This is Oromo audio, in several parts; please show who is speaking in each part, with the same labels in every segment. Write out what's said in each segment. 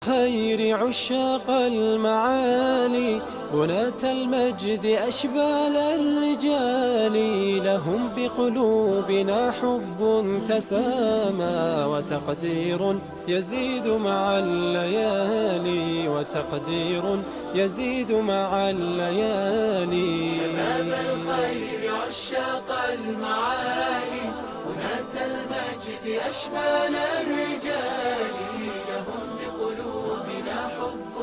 Speaker 1: خير عشاق المعالي بناة المجد أشبال الرجال لهم بقلوبنا حب تسامى وتقدير يزيد مع الليالي يزيد مع الليالي.
Speaker 2: شباب الخير عشاق المعالي بناة المجد أشبال الرجال لهم بقلوبنا حب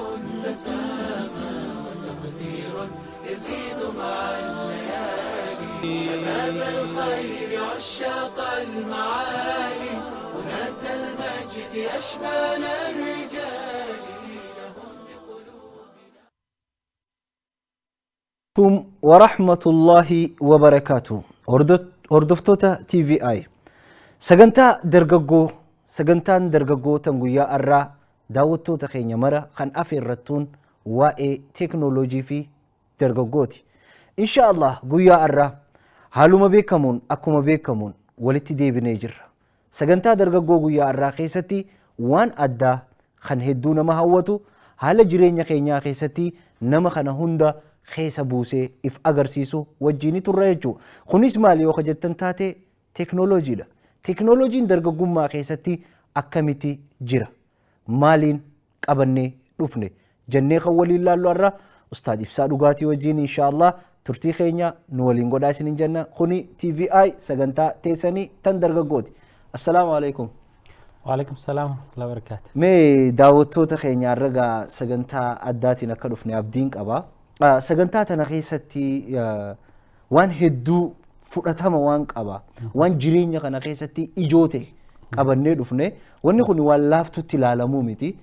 Speaker 2: تسامى وتقدير يزيد مع الليالي. شباب الخير عشاق المعالي بناة المجد أشبال الرجال لهم بقلوبنا.
Speaker 3: ورحمة الله وبركاته. هردفتوتا TVI sagantaan dargaggoota guyyaa har'aa daawwattoota keenya mara kan afeerrattuun waa'ee teeknooloojii fi dargaggooti. Inshaallah guyyaa har'aa haaluma beekamuun akkuma beekamuun walitti deebinee jirra. Sagantaa dargaggoo guyyaa har'aa keessatti waan addaa kan hedduu nama hawwatu haala jireenya keenyaa keessatti nama kana hunda keessa buusee if agarsiisu wajjin turre jechuudha. Kunis maal yoo jettan taate teeknooloojiidha. Teeknooloojiin dargaggummaa keessatti akkamitti jira? Maaliin qabannee dhufne? Jennee kan waliin laallu har'a Ustaad Ibsaa Dhugaatii wajjin inshaallah turtii keenya nu waliin godhaa isiniin jenna. Kuni TVI sagantaa teessanii tan dargaggooti. Assalaamu alaikum.
Speaker 4: Waalaikum salaam wa barakaatu.
Speaker 3: Mee daawwattoota keenya har'a sagantaa addaatiin akka dhufne abdiin qaba. Sagantaa tana keessatti waan hedduu fudhatama waan qaba. Waan jireenya kana keessatti ijoote qabannee dhufne. Wanni kun waan laaftutti ilaalamuu miti.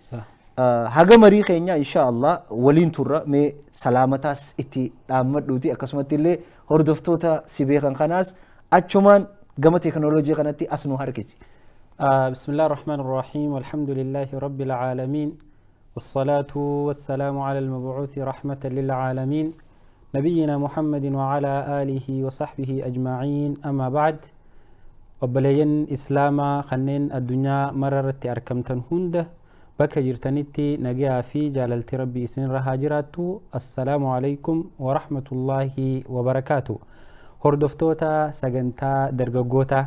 Speaker 3: Haga marii keenya inshaallah waliin turra. Mee salaamataas itti dhaammadhuuti akkasumatti illee hordoftoota si beekan kanaas achumaan gama teeknooloojii kanatti as nu harkisi.
Speaker 4: Bismillaahi rahmaani rahiim. Alhamdulillaahi rabbil aalamiin. والصلاة والسلام على المبعوث رحمة للعالمين نبينا محمد وعلى آله وصحبه أجمعين. أما بعد وبلين إسلاما خنين الدنيا مررت أركمتن هنده بك جرتنتي نجا في جلالة ربي سن رهاجراتو. السلام عليكم ورحمة الله وبركاته. هردفتوتا سجنتا درجوتا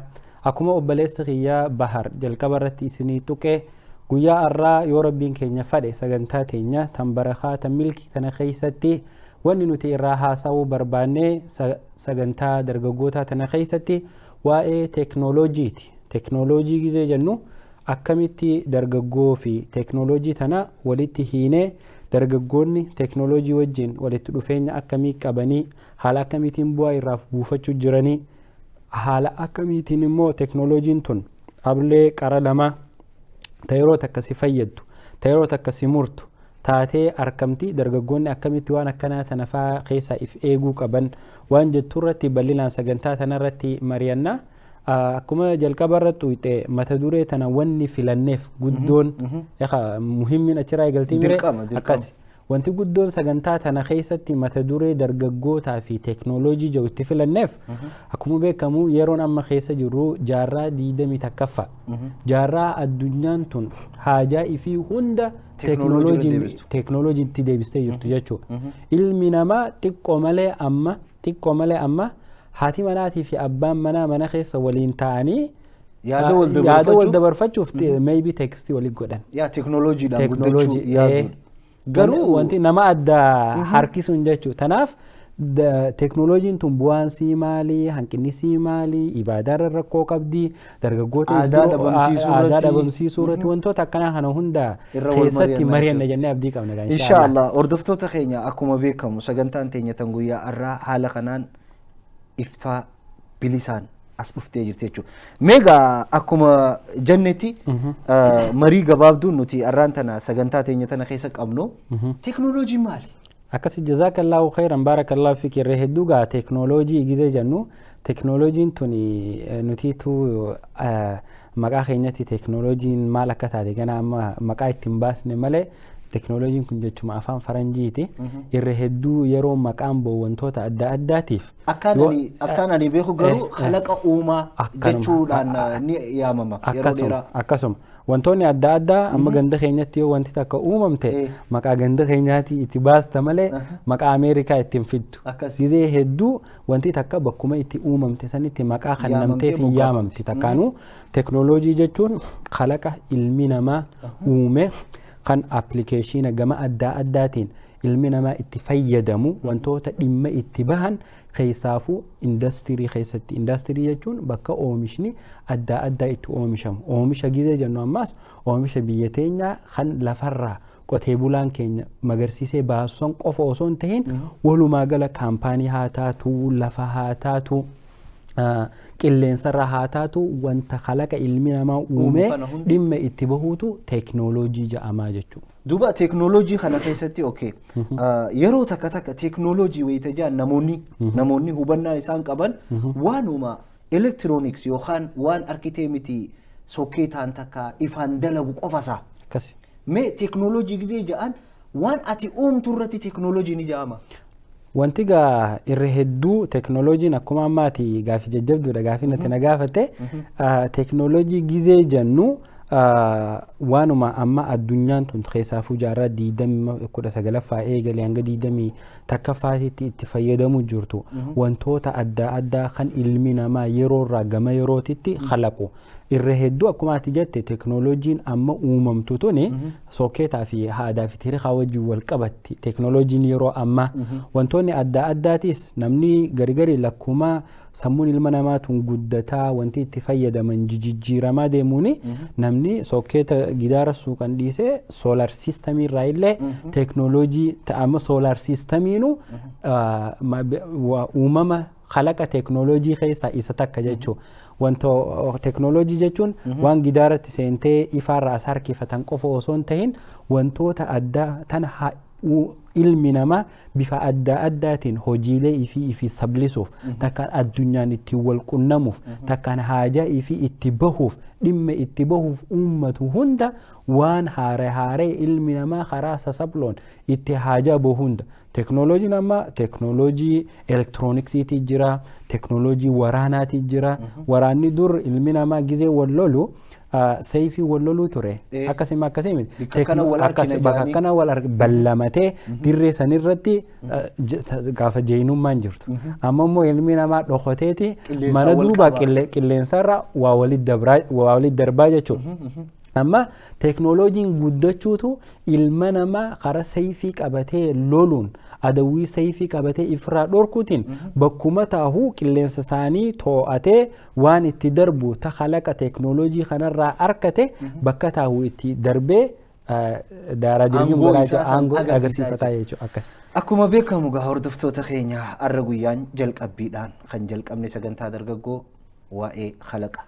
Speaker 4: أكما أبليس غيا بحر جل كبرت سني توكي guyyaa har'aa yoo rabbiin keenya fadhe sagantaa teenya tan barakaa tan milkii kana keessatti wanni nuti irraa haasa'uu barbaanne sagantaa dargaggootaa tana keessatti waa'ee teeknooloojiiti. Teeknooloojii gizee jennu akkamitti dargaggoo fi teeknooloojii tana walitti hiinee dargaggoonni teeknooloojii wajjin walitti dhufeenya akkamii qabanii haala akkamiitiin bu'aa irraa buufachuu jiranii haala akkamiitiin immoo teeknooloojiin tun ablee qara lama tayroo takkasi fayyaddu tayroo takkasi murtu taatee arkamti dargaggoonni akkamitti waan akkanaa tana faa keessaa if eeguu qaban waan jettu irratti bal'inaan sagantaa tana irratti mari'anna. Akkuma jalqaba irratti uyite mata duree tana wanni filanneef guddoon muhimmin achirraa eegaltii mire akkasi wanti guddoon sagantaa tana keessatti mata duree dargaggootaa fi teeknooloojii jiru itti filanneef akkuma beekamu yeroon amma keessa jirru jaarraa 21ffaa jaarraa addunyaan tun haajaa ifii hunda teeknooloojiitti deebistee jirtu jechuudha. Ilmi namaa xiqqoo malee amma haati manaatii fi abbaan manaa mana keessa waliin ta'anii yaada wal dabarfachuuf maybe teekstii waliin godhan.
Speaker 3: Teeknooloojiidhaan guddachuu yaadu.
Speaker 4: Garuu wanti nama adda harkisuun jechuudha. Tanaaf teeknooloojiin tun bu'aansii maalii, hanqinnisii maalii, ibaadaarra rakkoo qabdii, dargaggoota aadaa dhabamsiisuu irratti wantoota akkanaa kana hunda keessatti mari'anna jennee abdii qabna.
Speaker 3: Inshaallah hordoftoota keenya akkuma beekamu sagantaan teenya tan guyyaa har'aa haala kanaan iftaa bilisaan as dhuftee jirti jechuudha. Meegaa akkuma jannetti marii gabaabduun nuti har'aan tana sagantaa teenya tana keessa qabnu teeknooloojiin maali?
Speaker 4: Akkasi jazaakallahu khairan baarakallahu fiki irree hedduu gaa teeknooloojii gizee jennu teeknooloojiin tun nutiitu maqaa keenyatti teeknooloojiin maal akka taate gana amma maqaa ittiin baasne malee teknooloojiin kun jechuma afaan faranjiiti irra hedduu yeroo maqaan ba'u wantoota adda addaatiif
Speaker 3: akkaan ani beeku garuu khalaqa uumaa jechuudhaan ni yaamama yeroo dheeraa
Speaker 4: akkasuma wantoonni adda addaa amma ganda keenyatti yoo wanti takka uumamte maqaa ganda keenyaatti itti baasta malee maqaa Ameerikaa ittiin fiddu gizee hedduu wanti takka bakkuma itti uumamte sanitti maqaa kennamtee fi yaamamti takkaanuu teknooloojii jechuun khalaqa ilmi namaa uume kan application gama adda addaatiin ilmi namaa itti fayyadamu wantoota dhimma itti bahan keessaafu industirii keessatti industirii jechuun bakka oomishni adda addaa itti oomishamu oomisha gizee jennu ammaas oomisha biyya teenyaa kan lafarraa qotee bulaan keenya magarsiisee baasuun qofa osoo hin ta'in walumaa gala kaampaanii haa taatu lafa haa taatu qilleensarra haa taatu wanta khalaqa ilmi namaa uume dhimma itti bahuutu teknooloojii jedhama jechuudha.
Speaker 3: Duuba teknooloojii kana keessatti yeroo takka takka teknooloojii wayita jedhan namoonni hubannaa isaan qaban waanuma elektirooniks yookaan waan arkitee miti sokkeetaan takka ifaan dalagu qofasaa. Mee teknooloojii gizee jedhan waan ati uumtu irratti teknooloojii ni jedhama.
Speaker 4: Wanti gaa irra hedduu teknooloojiin akkuma ammaati gaafii jajjabduudha gaafii natti na gaafate teknooloojii gizee jennu waanuma amma addunyaan tun keessaafuu jaarraa 19ffaa eegalee hanga 21ffaatitti itti fayyadamu jirtu wantoota adda addaa kan ilmi namaa yeroorraa gama yerootitti khalaqu irra hedduu akkuma ati jette teknooloojiin amma uumamtu tuni sokkeetaa fi haadaa fi tirikaa wajjin wal qabatti teknooloojiin yeroo amma wantoonni adda addaatis namni garigari lakkuma sammuun ilma namaatuun guddataa wanti itti fayyadaman jijjiiramaa deemuuni namni sokkeeta gidaara suuqan dhiisee soolaar siistamii irraa illee teknooloojii ta'ama soolaar siistamiinu uumama khalaqa teknooloojii keessaa isa takka jechuudha. Wanto teknooloojii jechuun waan gidaaratti seentee ifaarraa as harkifatan qofa osoo hin ta'in wantoota addaa tana ilmi namaa bifa adda addaatiin hojiilee ifi sablisuuf takkaan addunyaan itti wal qunnamuuf takkaan haajaa ifi itti bahuuf dhimma itti bahuuf uummatu hunda waan haaree ilmi namaa karaa sasabloon itti haajaa bahu hunda teknooloojiin amma teknooloojii elektirooniksiitii jira teknooloojii waraanaatii jira waraanni dur ilmi namaa gizee wal lolu sayfii wal loluu ture akkasima bakka kana wal ballamatee dirree sanirratti gaafa jeenummaan jirtu amma immoo ilmi namaa dhokoteeti mana duuba qilleensarra waa walit darbaa jechuudha. Amma teknooloojiin guddachuutu ilma namaa karaa sayfii qabatee loluun adawwii sayfii qabatee ifraa dhorkuutiin bakkuma taahuu qilleensa isaanii too'atee waan itti darbu ta khalaqa teknooloojii kanarraa arkate bakka taahuu itti darbee daaraa jireenyi muraasa aangoo agarsiifataa jechuudha akkas.
Speaker 3: Akkuma beekamu gaa hordoftoota keenya har'a guyyaan jalqabbiidhaan kan jalqabne sagantaa dargaggoo waa'ee khalaqa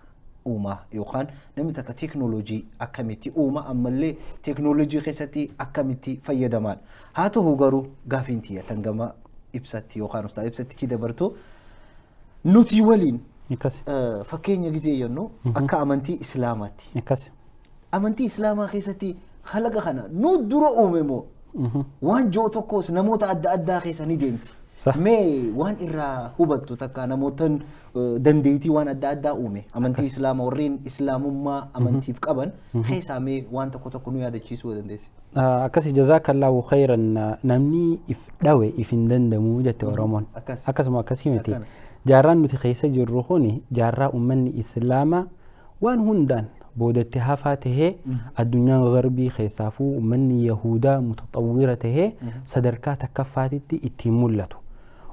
Speaker 3: uumaa yookaan namni takka teknooloojii akkamitti uuma ammallee teknooloojii keessatti akkamitti fayyadaman haa ta'u garuu gaafiin tiyya tangama ibsatti yookaan ustaad ibsatti dabartu nuti waliin fakkeenya gizee jennu akka amantii islaamaatti amantii islaamaa keessatti khalaqa kana nu dura uume moo waan joo tokkos namoota adda addaa keessa ni deemti. Mee waan irraa hubattu takka namootan dandeettii waan adda addaa uume amantii islaamaa warreen islaamummaa amantiif qaban keessaa mee waan tokko nu yaadachiisuu dandeessi.
Speaker 4: Akkasi jazaakallahu khayran namni if dhawe if hin dandamu jette Oromoon akkasuma akkasii miti jaarraan nuti keessa jirru kuni jaarraa ummanni islaamaa waan hundaan boodatti hafaa tahee addunyaan garbii keessaafuu ummanni yahudaa mutaxawwira tahee sadarkaa takkaffaatitti ittiin mul'atu.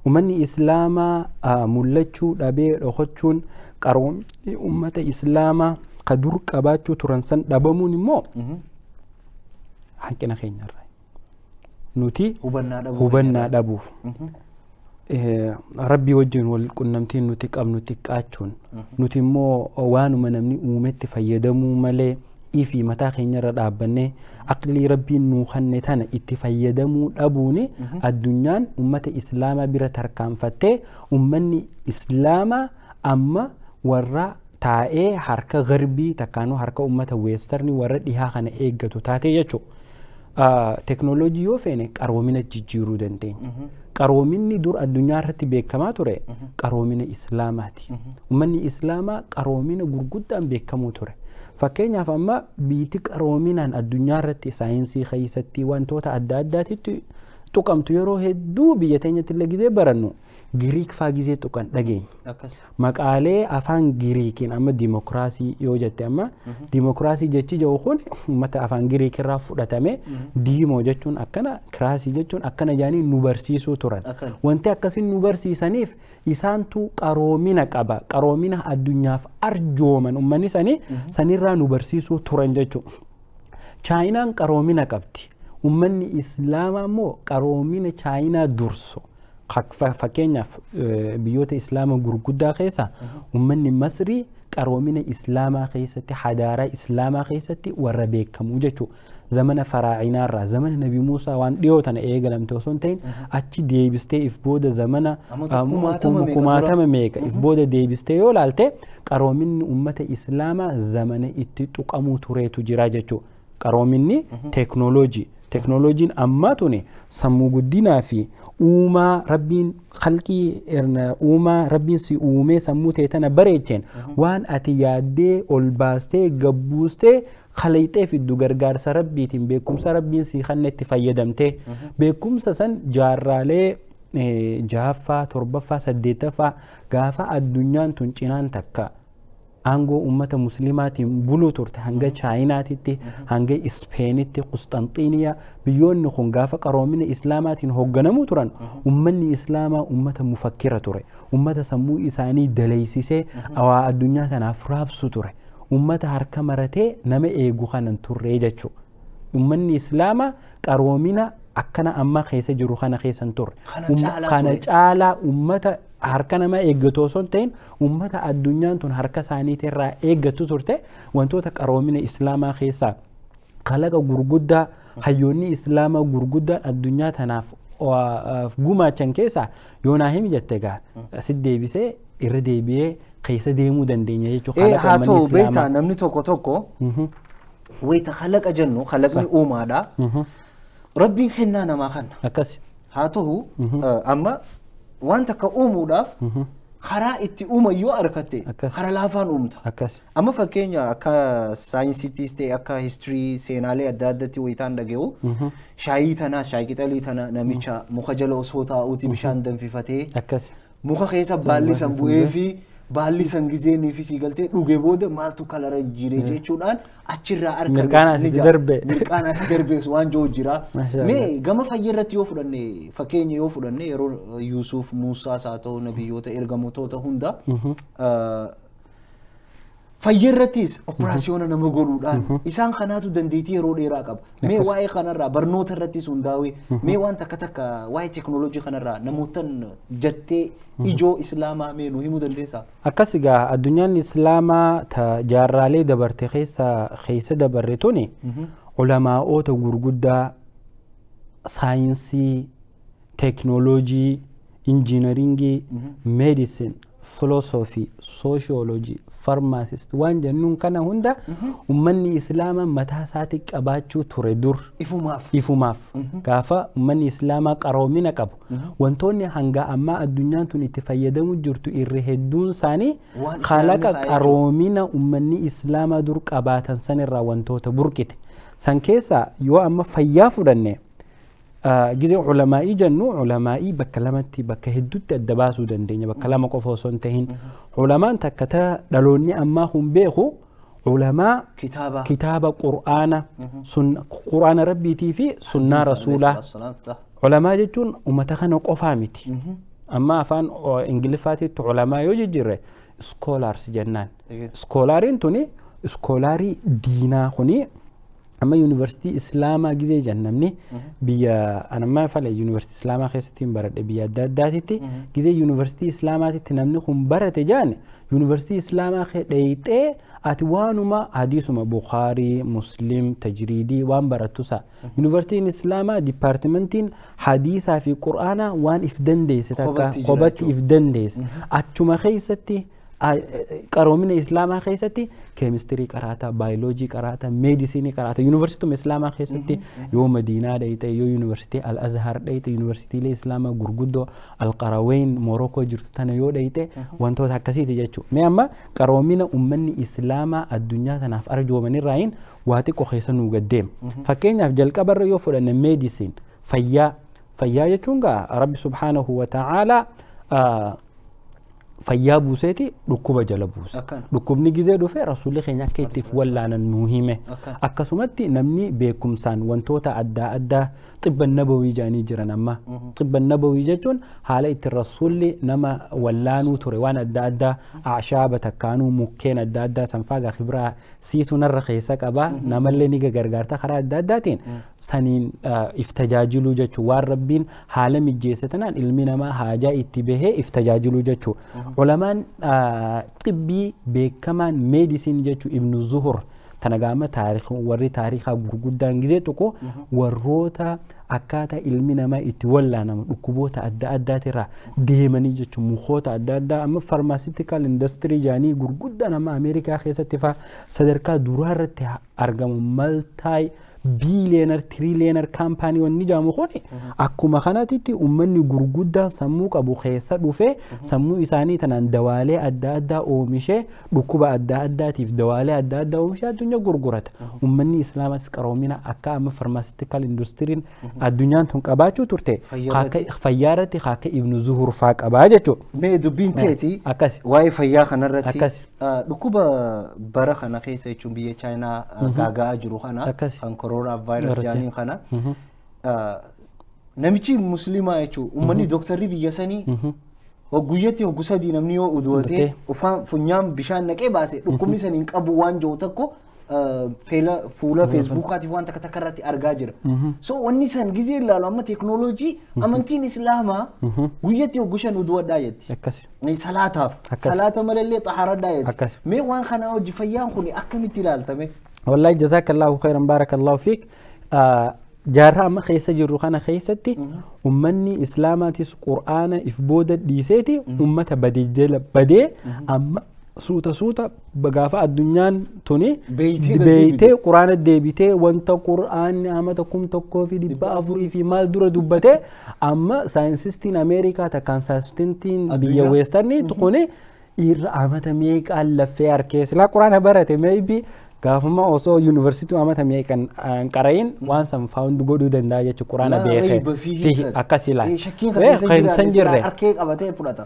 Speaker 4: Ummanni islaamaa mul'achuu dhabee dhokachuun qaroomni ummata islaamaa ka dur qabaachuu turan san dhabamuun immoo hanqina keenyarraa nuti hubannaa dhabuuf rabbii wajjin wal qunnamtiin nuti qabnu xiqqaachuun nuti immoo waanuma namni uumetti fayyadamuu malee ifi mataa keenyarra dhaabbannee aqlii rabbiin nuu kenne tana itti fayyadamuu dhabuuni addunyaan ummata islaamaa bira tarkaanfattee ummanni islaamaa amma warra taa'ee harka garbii takkaanuu harka ummata weestarni warra dhihaa kana eeggatu taatee jechuudha. teknooloojii yoo feene qaroomina jijjiiruu dandeenya. Qaroominni dur addunyaa irratti beekamaa ture qaroomina islaamaati. Uummanni islaamaa qaroomina gurguddaan beekamuu ture. Fakkeenyaaf amma biitti qaroominaan addunyaa irratti saayinsii keessatti wantoota adda addaatitti tuqamtu yeroo hedduu biyya teenyatti illee gizee barannu Giriik faa gizee tuqan dhageenya. Maqaalee afaan Giriikiin amma dimokiraasii yoo jette amma dimokiraasii jechi jiru kun uummata afaan Giriik irraa fudhatame diimoo jechuun akkana kiraasii jechuun akkana jaanii nu barsiisuu turan. Wanti akkasiin nu barsiisaniif isaantu qaroomina qaba. Qaroomina addunyaaf arjooman uummanni sanirraa nu barsiisuu turan jechuudha. Chaayinaan qaroomina qabdi. Uummanni islaamaa immoo qaroomina chaayinaa dursu. Fakkeenyaaf biyyoota islaamaa gurguddaa keessa uummanni Masrii qaroomina islaamaa keessatti hadaaraa islaamaa keessatti warra beekamu jechuudha. Zamana faraa'inaarraa zamana Nabi Muusaa waan dhiyoo tana eegalamte osoo hin ta'in achi deebistee if booda zamana kumaatama meeqa if booda deebistee yoo laalte qaroominni uummata islaamaa zamana itti tuqamuu tureetu jira jechuudha. Qaroominni teknooloojii. Teknooloojiin ammaa tuni sammuu guddinaa fi uumaa rabbiin khalqii uumaa rabbiin si uumee sammuu ta'e tana bareecheen waan ati yaaddee ol baastee gabbuustee khalayxee fiddu gargaarsa rabbiitiin beekumsa rabbiin si kannetti fayyadamtee beekumsa san jaarraalee jahaffaa torbaffaa saddeettaffaa gaafa addunyaan tun cinaan takka aangoo ummata muslimaatiin buluu turte hanga chaayinaatitti hanga ispeenitti Qustanxiniyaa biyyoonni kun gaafa qaroomina islaamaatiin hoogganamuu turan ummanni islaamaa ummata mufakkira ture ummata sammuu isaanii daleeysisee awaa addunyaa tanaaf raabsu ture ummata harka maratee nama eegu kanan turre jechuu ummanni islaamaa qaroomina akkana amma keessa jiru kana keessan turre kana caalaa ummata harka nama eeggatu osoo hin ta'in ummata addunyaan tun harka isaaniitii irraa eeggatu turte wantoota qaroomina islaamaa keessaa kalaqa gurguddaa hayyoonni islaamaa gurguddaan addunyaa tanaaf gumaachan keessaa yoonaa himi jette gaa asit deebisee irra deebi'ee keessa deemuu dandeenya jechuudha.
Speaker 3: Haa ta'u beektaa namni tokko wayita kalaqa jennu kalaqni uumaadha. Rabbiin kennaa namaa kana.
Speaker 4: Akkasi.
Speaker 3: Haa ta'u amma waan takka uumuudhaaf karaa itti uumayyoo argatte karaa laafaan uumta. Amma fakkeenya akka saayinsittis ta'e akka histirii seenaalee adda addaatti wayitaan dhaga'u shaayii tanaa shaayii qixalii tana namicha muka jala osoo taa'uuti bishaan danfifatee muka keessa baalli san bu'ee fi baalli san gizeenii fi siigaltee dhugee booda maaltu kalara jiree jechuudhaan achirraa argamu. Mirqaan as darbees waan jiru jira. Mee gama fayyirratti yoo fudhanne fakkeenya yoo fudhanne yeroo Yuusuf Muusaa haa ta'u nabiyyoota ergamoota hunda fayyirrattis operaasiyoona nama godhuudhaan isaan kanaatu dandeettii yeroo dheeraa qaba. Mee waa'ee kanarraa barnoota irrattis hundaa'ee mee waan takka waa'ee teknooloojii kanarraa namootan jettee ijoo islaamaa mee nu himuu dandeessaa?
Speaker 4: Akkas egaa addunyaan islaamaa ta jaarraalee dabarte keessa dabarre tuni ulamaa'oota gurguddaa saayinsii, teknooloojii, injiinaringii, meedisin, filosoofii, sooshiyooloojii, farmaasist waan jennuun kana hunda ummanni islaamaa mataa isaatii qabaachuu ture dur ifumaaf gaafa ummanni islaamaa qaroomina qabu wantoonni hanga ammaa addunyaan tun itti fayyadamu jirtu irra hedduun isaanii khalaqa qaroomina ummanni islaamaa dur qabaatan sanirraa wantoota burqite san keessa yoo amma fayyaa fudhanne gize ulamaa'ii jennu ulamaa'ii bakka lamatti bakka hedduutti adda baasuu dandeenya bakka lama qofa osoo hin tahin ulamaan takka ta dhaloonni ammaa hun beeku ulamaa kitaaba qur'aana qur'aana rabbiitii fi sunnaa rasuulaa ulamaa jechuun ummata kana qofaa miti amma afaan ingiliffaatitti ulamaa yoo jijjiirre scholars jennaan scholariin tuni scholaarii diinaa kuni amma university islaamaa gizee jannamni biyya anammaa fala university islaamaa keessatti baradhe biyya adda addaatitti gizee university islaamaatitti namni kun barate jaan university islaamaa dheeyxee ati waanuma hadiisuma Bukhaarii Muslim tajriidii waan barattusa university islaamaa departmentiin hadiisaa fi qur'aanaa waan if dandeesse takka qobatti if dandeesse achuma keessatti qaroomina islaamaa keessatti keemistirii qaraata, baayoloojii qaraata, meedisinii qaraata. Yuunivarsiitii islaamaa keessatti yoo Madiinaa dhayite, yoo yuunivarsiitii Al-Azhar dhayite, yuunivarsiitiilee islaamaa gurguddoo Al-Qaraween Morookoo jirtu tana yoo dhayite wantoota akkasiiti jechuudha. Mee amma qaroomina uummanni islaamaa addunyaa tanaaf arjoomanirraayin waa xiqqoo keessa nuu gaddeema. Fakkeenyaaf jalqabarra yoo fudhanne meedisin fayyaa jechuun gaa Rabbi subhaanahu wa ta'aalaa fayyaa buuseeti dhukkuba jala buuse. Dhukkubni gizee dhufe rasuulli keenya akka ittiif wallaanan nuu hime. Akkasumatti namni beekumsaan wantoota adda addaa xibban nabawii jedhanii jiran amma. Xibban nabawii jechuun haala itti rasuulli nama wallaanuu ture waan adda addaa ashaaba takkaanuu mukkeen adda addaa sanfaagaa kibraa siituu narra keessa qaba namallee ni gargaarta karaa adda addaatiin saniin if tajaajiluu jechuun waan rabbiin haala mijjeesse tanaan ilmi namaa haajaa itti bahee if tajaajiluu jechuudha. Ulamaan xibbii beekamaan meedisin jechuun Ibnu Zuhur tana gaama warri taarikaa gurguddaan gizee tokko warroota akkaataa ilmi namaa itti wallaanamu dhukkuboota adda addaatirraa deemanii jechuun mukoota adda addaa amma farmaasitikaal industirii jaanii gurguddaan amma Ameerikaa keessatti faa sadarkaa duraa irratti argamu maltaay biiliyeenar tiriiliyeenar kaampaanii wanni jaamu kuni akkuma kanatitti uummanni gurguddaan sammuu qabu keessa dhufee sammuu isaanii tanaan dawaalee adda addaa oomishee dhukkuba adda addaatiif dawaalee adda addaa oomishee addunyaa gurgurata. Uummanni islaamas qaroomina akka amma farmaasitikaal industiriin addunyaan tun qabaachuu turte fayyaa irratti akka Ibnu Zuhur faa qabaa jechuudha.
Speaker 3: Mee dubbiin teeti waa'ee fayyaa kanarratti dhukkuba bara kana keessa jechuun biyya Chaayinaa gaaga'aa jiru kana kan corona virus jaaniin kana namichi muslimaa jechuun uummanni dooktarri biyya sanii guyyatti hoggu sadii namni yoo udwatee ufaan funyaan bishaan naqee baase dhukkubni saniin qabu waan jiru tokko fuula feesbuukaatiif waan takka takka irratti argaa jira. So wanni san gizee ilaalu amma teeknooloojii amantiin islaamaa guyyatti hoggu shan udwadhaa jetti. Salaata malallee xahaaradhaa jetti. Mee waan kanaa hojii fayyaan kun akkamitti ilaaltame?
Speaker 4: Wallahi jazakallahu khairan barakallahu fiik. Jaarraa amma keessa jirru kana keessatti ummanni islaamaatis qur'aana if booda dhiiseeti ummata badee amma suuta gaafa addunyaan tuni beeytee qur'aana deebitee wanta qur'aanni amata 1400 fi maal dura dubbate amma saayinsistiin Ameerikaa takkaan saayinsistiin biyya weestarnii tuqune irra amata meeqaan laffee harkee silaa qur'aana barate maybe gaafuma osoo yuunivarsiitii amata meeqan qarayin waan san faawundi godhuu danda'a jechuudha quraana beekee akkasila kan san jirre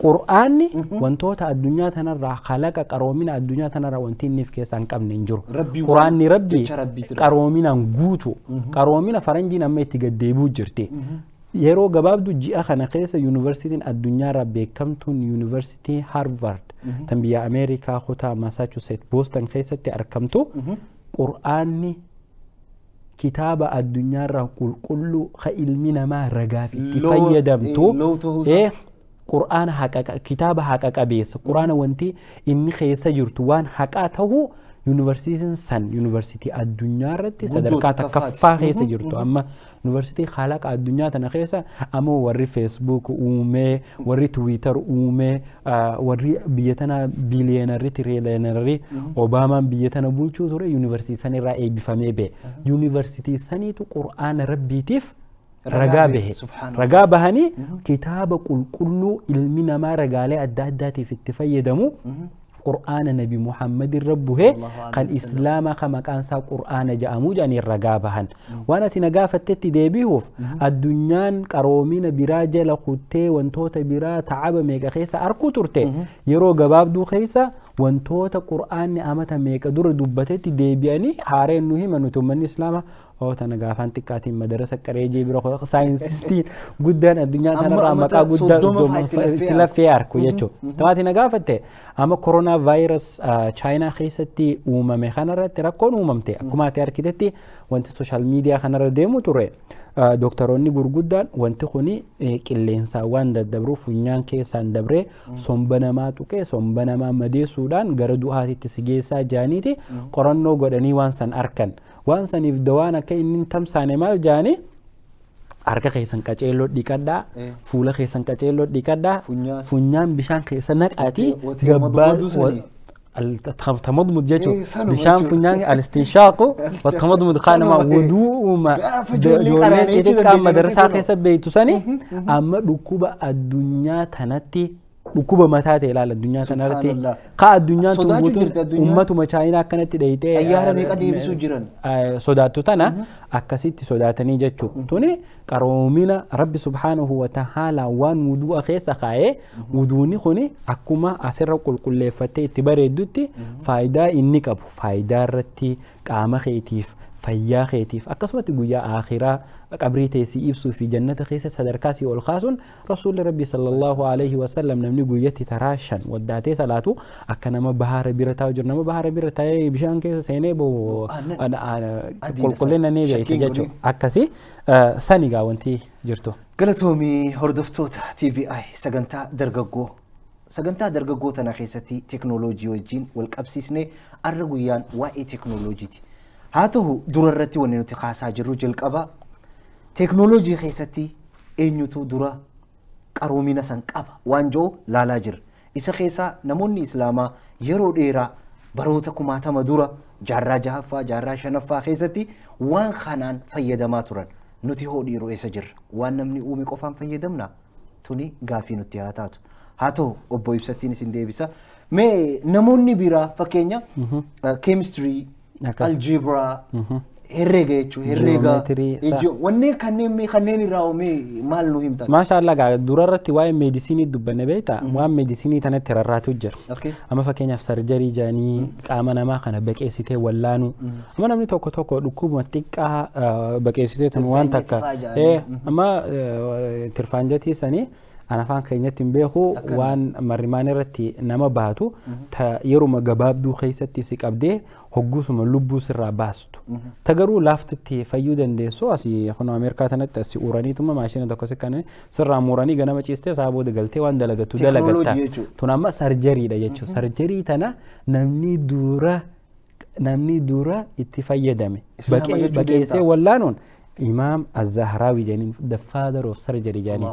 Speaker 4: quraanni wantoota addunyaa tanarraa khalaqa qaroomina addunyaa tanarraa wanti inni of keessaa hin qabne hin jiru quraanni rabbi qaroominaan guutu qaroomina faranjiin amma itti gaddeebuu jirti yeroo gabaabdu ji'a kana keessa yuunivarsiitiin addunyaarraa beekamtuun yuunivarsiitii Harvard tan biyya Ameerikaa kutaa Massachusetts Boston keessatti argamtu qur'aanni kitaaba addunyaarraa qulqulluu ka ilmi namaa ragaaf itti fayyadamtu qur'aana haqa kitaaba haqa qabeessa qur'aana wanti inni keessa jirtu waan haqaa ta'uu yuunivarsiitiin san yuunivarsiitii addunyaarratti sadarkaa takkaffaa keessa jirtu amma yuunivarsiitii khalaqa addunyaa tana keessa amma warri feesbuuk uumee warri tiwiitar uumee warri biyya tana biiliyeenarri tiriiliyeenarri obaamaan biyya tana bulchuu ture yuunivarsiitii sanirraa eebbifamee ba'e yuunivarsiitii saniitu qur'aana rabbiitiif ragaa bahe ragaa bahanii kitaaba qulqulluu ilmi namaa ragaalee adda addaatiif itti fayyadamu قرآن نبي محمد ربه كان إسلام كما كان سا قرآن جامو جاني الرقابهن وانا تنقافة تتديبيهوف الدنيان كرومين براجل خطي وانتوتا برا تعب ميكا خيسا أركو ترتي يرو قباب دو خيسا وانتوتا قرآن أمتا ميكا دور دبتت ديبياني حارين نهي من تمني إسلام أو تنقافان تكاتي مدرسة كريجي برو ساينسستين قدان الدنيا تنرى مكا قدان تلفي أركو يجو تماتي نقافة أما كورونا فيروس تشاينا خيستي أممي خنرة تركون أممتي أكما تأركتتي وانت سوشال ميديا خنرة ديمو توري دكتوروني غرغدان وانت خوني كلينسا وان دبرو فنيان كيسان دبري صنبنما توكي صنبنما مدي سودان غردو هاتي تسيجيسا جانيتي قرنو غدني وانسان أركن وانسان إفدوانا كي ننتم سانمال جاني harka keessan qaceelloo dhiqadhaa fuula keessan qaceelloo dhiqadhaa funyaan bishaan keessa naqaatii gabbaan التمضمض جيتو بشام فنيان الاستنشاق والتمضمض قال ما ودوء ما دولت يتكا مدرسة خيسة بيتو سني أما ركوبة الدنيا تنتي ركوبة متاتي لا الدنيا تنتي قا الدنيا تموتو أمتو مشاينا كانت ديتي
Speaker 3: أيارا ميقا ديبسو جيران
Speaker 4: صداتو تنا أكسيتي صداتني جيتو توني قرومينا رب سبحانه وتعالى وان وضوء خيسة خاية وضوني خوني أكما أسر كل فتي تبري دوتي فايدة إني كابو فايدة رتي قام خيتيف فيا خيتيف أكسمت قويا آخرة قبري تيسي إبسو في جنة خيسة صدركاسي والخاسون رسول ربي صلى الله عليه وسلم نمني قويتي تراشن وداتي صلاتو أكنما بحار بيرتا وجرنما بحار بيرتا بشان كيسة سينيبو كلنا نيجي يتجاجو أكسي سانيغا وانتي جرتو
Speaker 3: قلتومي هردفتوت تي في آي سجنتا درجو تنا خيستي تكنولوجي وجين والقبسيسني الرجويان واي تكنولوجيتي هاته دررتي وننو تخاصا جرو جلقبا تكنولوجي خيستي اينيوتو درا قرومينا سنقبا وانجو لالاجر إسا خيسا نموني إسلاما يرو ديرا بروتا كماتا مدورا جارا جهفا جارا شنفا خيستي وان خانان فيدما تران نتي هو ديرو إسا جر وان نمني اومي قفان فيدمنا توني غافي نتياتاتو هاتو أبو إبساتيني سنديبسا مي نموني بيرا فكينيا chemistry algebra herrega jechuun herrega wanne kanneen irraa maal nu himta
Speaker 4: maashaallah gaa durarratti waa'ee meedisinii dubbanne beekta waan meedisinii tanatti rarraatu jira amma fakkeenyaaf sarjarii jaanii qaama namaa kana baqeessitee wallaanu amma namni tokko dhukkubuma xiqqaa baqeessitee tan waan takka amma tirfaanjatii sanii anafaan keenyatti hin beeku waan marrimaan irratti nama baatu yeruma gabaabduu keessatti si qabdee hogguusuma lubbuu sirraa baastu tagaruu laaftatti fayyuu dandeessu asii kun Ameerikaa tanatti asii uraniituma maashina tokko sikkane sirraa muranii ganama ciistee isaa booda galtee waan dalagatu dalagatta tun amma sarjariidha jechuudha sarjarii tana namni dura itti fayyadame baqeessee wallaanuun إمام الزهراوي جانين the father of surgery جانين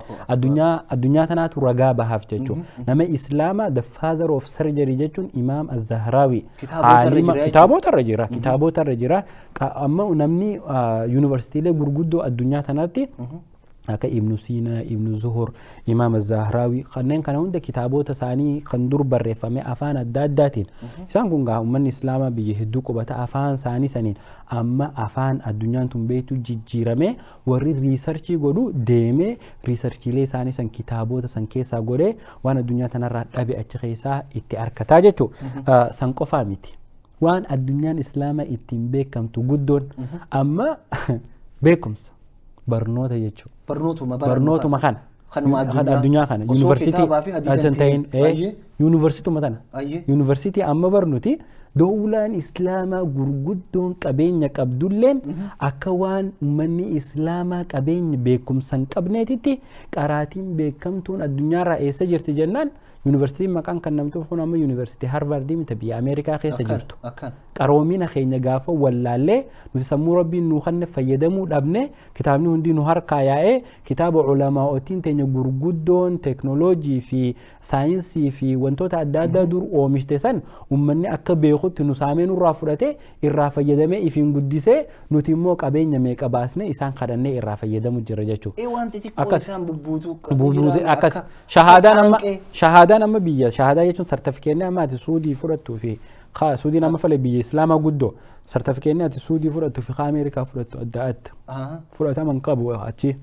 Speaker 4: الدنيا تناتو رقابة هافتجو نما إسلاما the father of surgery جاتون إمام الزهراوي كتابو ترجيرا أما نمني يونيفرسيتي لي برغدو الدنيا تناتي هكا ابن سينا ابن زهر إمام الزهراوي خنين كان هنده كتابوتا ساني خندور برفامي أفان الداداتين إسان كونغا من إسلاما بيهدو قبطا أفان ساني سانين أما أفان الدنيا تنبيتو جيجيرامي وري ريسرچي قدو ديمي ريسرچي لي ساني سان كتابوتا سان كيسا قده وان الدنيا تنرات أبي أچخيسا إتي أركتا جيچو سان قفا ميتي وان الدنيا إسلاما إتين بيكم تقدون أما بيكمس برنوتا جيچو برنوتو مكان الدنيا كان يونيفرسيتي أجنتين يونيفرسيتي مثلا يونيفرسيتي أما برنوتي دولان إسلاما غرغدون قبين قبدولين أكوان مني إسلاما قبين بكم سن قبنيتي قراتين بكمتون الدنيا رئيسة جرت جنان يونيفرسيتي مكان كان نمتو فون أما يونيفرسيتي هارفارد متبي أمريكا خيسة جرتو قرومينا خينا غافو ولا لي نسمو ربي نوخن فيدمو دابنه كتابني هندي نهار كاياي كتاب علماء اوتين تني غورغودون تكنولوجي في ساينسي في وانتو تعداد دور او مشتسن ومني اك بيخوت نسامين رافرته الرافيدمه يفين غديسه نوتيمو قبينيا ميقباسنه اسان خدنه الرافيدمو جرجچو
Speaker 3: وانتي تيكو اسان بوبوتو
Speaker 4: اكس شهاده نما بيا شهاده يچون سيرتيفيكيت نما سودي فرتو في سودي نما فلي بي اسلام غدو سيرتيفيكيت ناتي سودي فرتو في امريكا فرتو ادات فرتو من قبو اتشي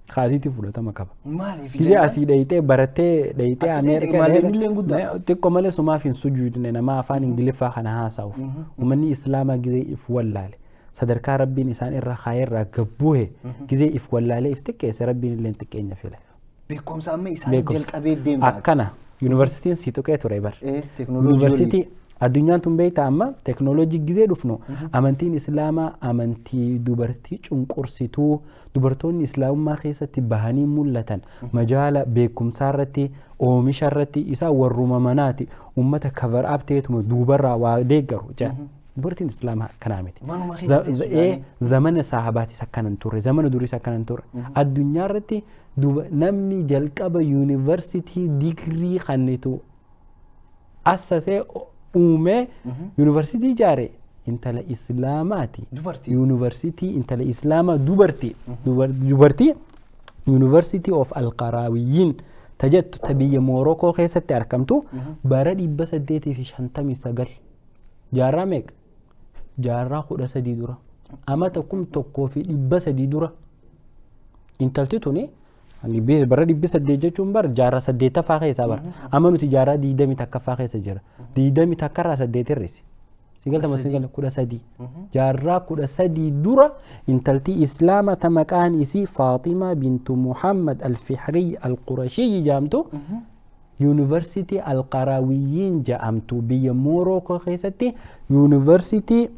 Speaker 4: خازيتي فرتو مكب
Speaker 3: مالي في
Speaker 4: جي اسي دايتي برتي دايتي امريكا تيكو مالي سما في سجود نما فان انجليفا خنا هاساو ومني اسلام جي اف ولال صدرك ربي انسان الرخاير رغبوه جي اف ولال افتكيس ربي اللي انتكينا في له
Speaker 3: بكم سامي اسان جل قبيب ديم
Speaker 4: اكنا يونيفرسيتي سيتوكيتو ريبر يونيفرسيتي الدنيا تنبيت أما تكنولوجي جزء دفنو أمانتين إسلاما أمانتي دوبرتي چنقرسيتو دوبرتون إسلام ما خيسة بهاني ملتن مجال بكم سارتي أو مشارتي إسا والروماناتي أمتا كفر أبتيتم دوبرا وديقرو جا dubartiin islaamaa kanaa miti.
Speaker 3: Manuma keessatti
Speaker 4: Zamana sahabaatis akkanan turre zamana duriis akkanan turre addunyaa irratti namni jalqaba yuunivarsiitii digirii kannitu assasee uumee yuunivarsiitii ijaare intala islaamaati. Yuunivarsiitii intala islaamaa dubartii University of Al-Qarawiyyin tajattu tabiyya Morokoo keessatti argamtu bara 859 jaarraa meeqa? Jaarraa 13 dura amata 1300 dura intalti tuni bara 800 jechuun bara jaarraa 8ffaa keessaa bara amma nuti jaarraa 20 takkaffaa keessa jira 20 takkarraa 8 irrisi sigaltama 13 jaarraa 13 dura intalti islaama ta maqaan isii Faaxima bintu Muhammad al-Fihri al-Qurashii jaamtu University Al-Qarawiyyin jaamtu biyya Morocco keessatti University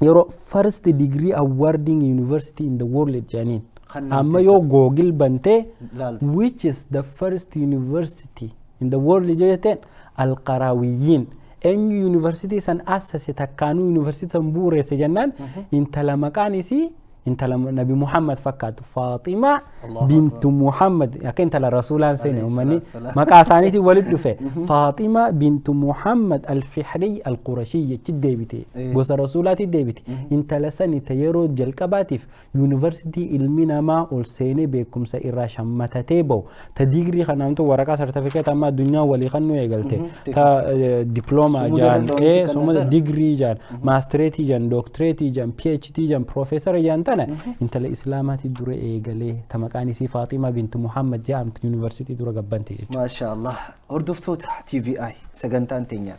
Speaker 4: Your first degree awarding university in the world jaaniin amma yoo Google bante which is the first university in the world jeeteen Al-Qarawiyyin enyu university san assase takkaanu university san buureesse jennaan intala maqaan isii intala nabi Muhammad fakkaatu Faaxima bintu Muhammad akka intala rasuulaan seene uummanni maqaa isaaniitiin walitti dhufe Faaxima bintu Muhammad al-Fihri al-Qurashii jechi deebite gosa rasuulaatti deebite intala sani ta yeroo jalqabaatiif yuunivarsiitii ilmi namaa ol seenee beekumsa irraa shammatatee bahu ta digirii kanaamtu waraqaa sartifikeet amma addunyaa walii kan nu eegalte ta diploomaa jaan somata digirii jaan maastireetii jaan dooktireetii jaan PhD jaan piroofeesara jaan intala islaamaati dura eegalee ta maqaan isii Faaxima bintu Muhammad jedhamtu yuunivarsiitii dura gabbante jechuudha.
Speaker 3: Maasha Allah. Hordoftoota TVI sagantaan teenya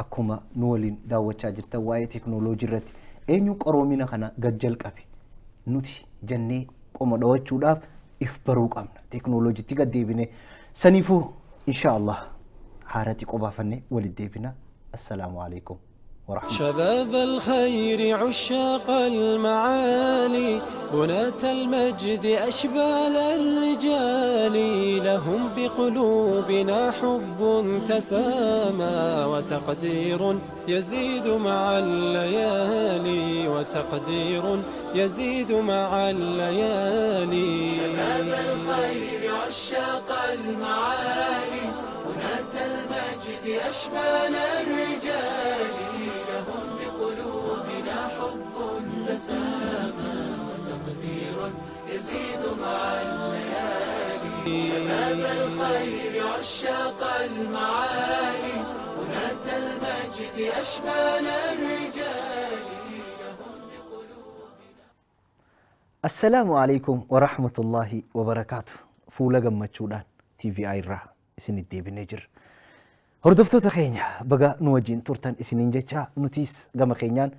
Speaker 3: akkuma nu waliin daawwachaa jirtan waa'ee teknooloojii irratti eenyu qaroomina kana gad jalqabe nuti jennee qoma dhawachuudhaaf if baruu qabna. Teknooloojiitti gad deebine saniifuu insha Allah haarati qobaafanne walitti deebina. Assalaamu alaikum.
Speaker 1: شباب الخير عشاق المعالي بناة المجد أشبال الرجال لهم بقلوبنا حب تسامى وتقدير يزيد مع الليالي وتقدير يزيد مع الليالي
Speaker 2: شباب الخير عشاق المعالي بناة المجد أشبال الرجال لهم بقلوبنا حب تسامى وتقدير يزيد مع الليالي شباب الخير عشاق المعالي بناة المجد أشبال الرجال لهم بقلوبنا.
Speaker 3: السلام عليكم ورحمة الله وبركاته. فولا جمّتشودان TVI را اسم الديبني جر. hordoftoota keenya baga nu wajjin turtan isiniin jecha nutis gama keenyaan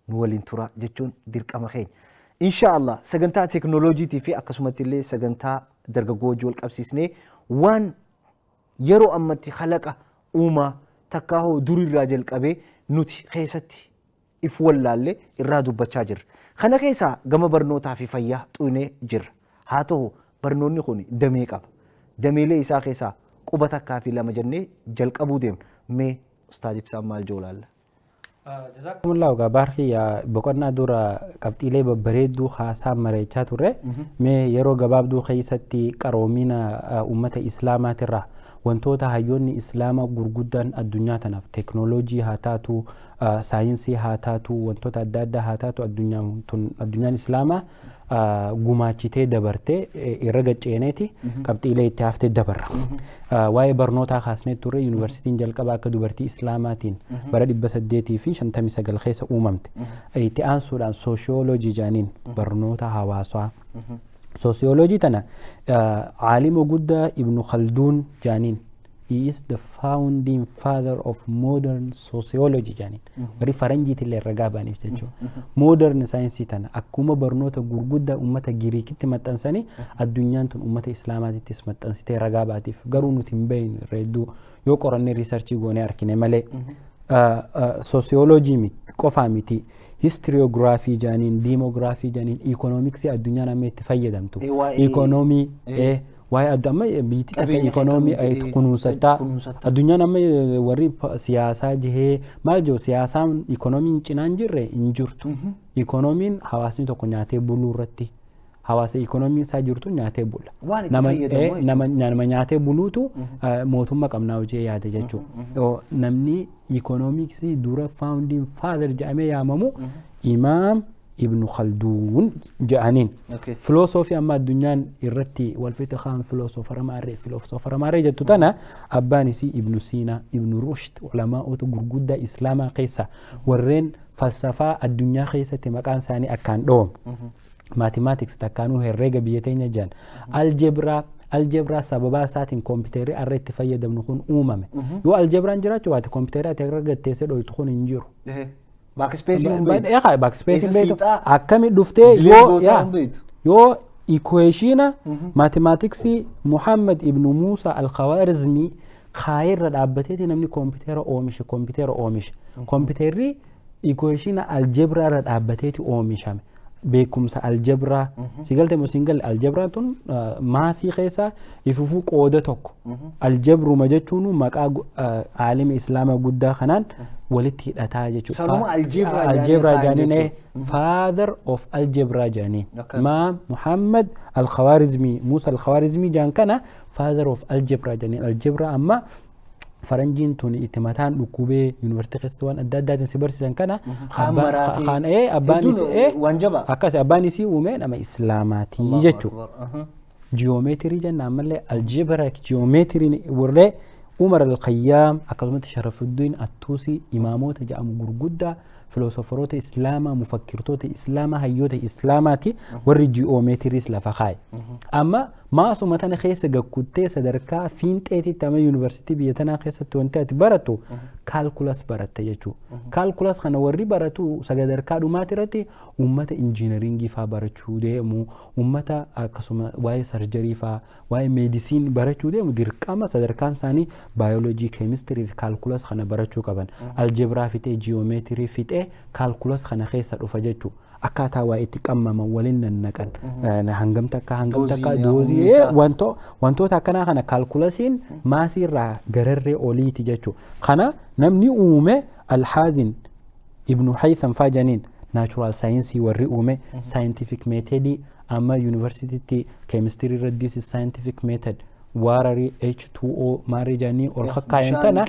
Speaker 3: nu waliin tura jechuun dirqama keenya insha Allah sagantaa teknooloojiitii fi akkasumatti illee sagantaa dargaggoo wajjin wal qabsiisnee waan yeroo ammatti khalaqa uumaa takkaa hoo durirraa jalqabee nuti keessatti if wallaalle irraa dubbachaa jirra kana keessaa gama barnootaa fi fayyaa xuynee jirra haa ta'u barnoonni kun damee qaba dameelee isaa keessaa قبتك كافي لما جنّي جل أبو ديم مي أستاذ بسام مال جولال.
Speaker 4: جزاكم الله وبارك يا بقولنا دورا كابتيلي ببريد دو خاصة مريشات وره مي يرو جباب دو خيستي كرومينا أمة إسلامات الرا وانتوتا هيوني إسلام غرغدان الدنيا تناف تكنولوجي هاتاتو ساينسي هاتاتو وانتوتا دادا هاتاتو الدنيا الإسلامة gumaachitee dabartee irra gacceeneeti qabxiilee itti haftee dabarra waa'ee barnootaa kaasnee turre yuunivarsiitiin jalqabaa akka dubartii islaamaatiin bara 859 keessa uumamte itti aansuudhaan sooshiyooloojii jaaniin barnoota hawaasaa sooshiyooloojii tana caalima guddaa ibnu khalduun jaaniin he is the founding father of modern sociology jaaniin bari faranjiitti illee ragaa baaniif jechuudha modern saayinsii tana akkuma barnoota gurguddaa ummata giriikitti maxxansanii addunyaan tun ummata islaamaatittis maxxansitee ragaa baatiif garuu nuti hin beeknu reedduu yoo qorannee riisarchii goonee arkine malee sociology qofaa miti historiography jaaniin demography jaaniin economics addunyaan amma itti fayyadamtu economy waa'ee amma biyyi takka ikoonoomii kunuunsataa addunyaan amma warri siyaasaa jihee maal jiru siyaasaan ikoonomiin cinaan jirre hin jirtu ikoonomiin hawaasni tokko nyaatee buluu irratti hawaasa ikoonomii isaa jirtu nyaatee bula nama nyaatee buluutu mootummaa qabnaa hojii yaada jechuudha namni ikoonomiksii dura founding father jedhamee yaamamu imaam ibnu khalduun jedhaniin filoosofii amma addunyaan irratti walfixa kaan filoosofara maarree jettu tana abbaan isii ibnu siinaa ibnu rushd ulamaa'ota gurguddaa islaamaa keessa warreen falsafaa addunyaa keessatti maqaan isaanii akkaan dhoowwamu mathematics takkaanuu herreega biyya teenya jedhan algebraa sababaa isaatiin kompiitarri irra itti fayyadamnu kun uumame yoo algebraan jiraachuu baate kompiitarri ati irra gatteessee dhoytu kun hin jiru backspace beetu akkami dhuftee yoo equation mathematics Muhammad ibn Musa al-Khawarizmi khaayirra dhaabbateeti namni kompiitara oomishe kompiitarri equation algebraa irra dhaabbateeti oomishame beekumsa algebraa sigalte musingal algebraa tun maasii keessa ifufuu qooda tokko algebruma jechuun maqaa aalima islaamaa guddaa kanaan walitti hidhataa jechuudha algebraa jaaniin father of algebraa jaaniin imaam Muhammad al-Khawarizmi Musa al-Khawarizmi jaan kana father of algebraa jaaniin algebraa amma faranjiin tun itti mataan dhukkubee yuunivarsiitii keessatti waan adda addaatiin si barsiisan kana abbaan isii uume nama islaamaatii jechuudha jiyoomeetirii jennaan mallee aljeebiraak jiyoomeetiriin warree Umar al-Khayyam akkasumatti Sharafuddin Attusi imaamoota jedhamu gurguddaa filoosoferoota islaamaa mufakkirtoota islaamaa hayyoota islaamaati warri jiyoomeetiriis lafa kaa'e amma maasuma tana keessa gakkuttee sadarkaa fiinxeetitti amma yuunivarsiitii biyya tanaa keessatti wanti ati baratu kaalkulas baratte jechuudha kaalkulas kana warri baratu sadarkaa dhumaati irratti ummata injiinaringii faa barachuu deemu ummata akkasuma waa'ee sarjarii faa waa'ee meedisiin barachuu deemu dirqama sadarkaan isaanii baayoloojii keemistirii fi kaalkulas kana barachuu qaban algebraa fixee jiyoomeetirii fixee kaalkulas kana keessa dhufa jechuudha akkaataa waa itti qammaman waliin nannaqan hangam takka doozii wantoota akkanaa kana kaalkulasiin maasii irraa gararree oliiti jechuudha kana namni uume alhaazin ibnu haytham faajaniin natural science warri uume scientific method amma university chemistry irra this is scientific method warari H2O marijani ol khakaayan tana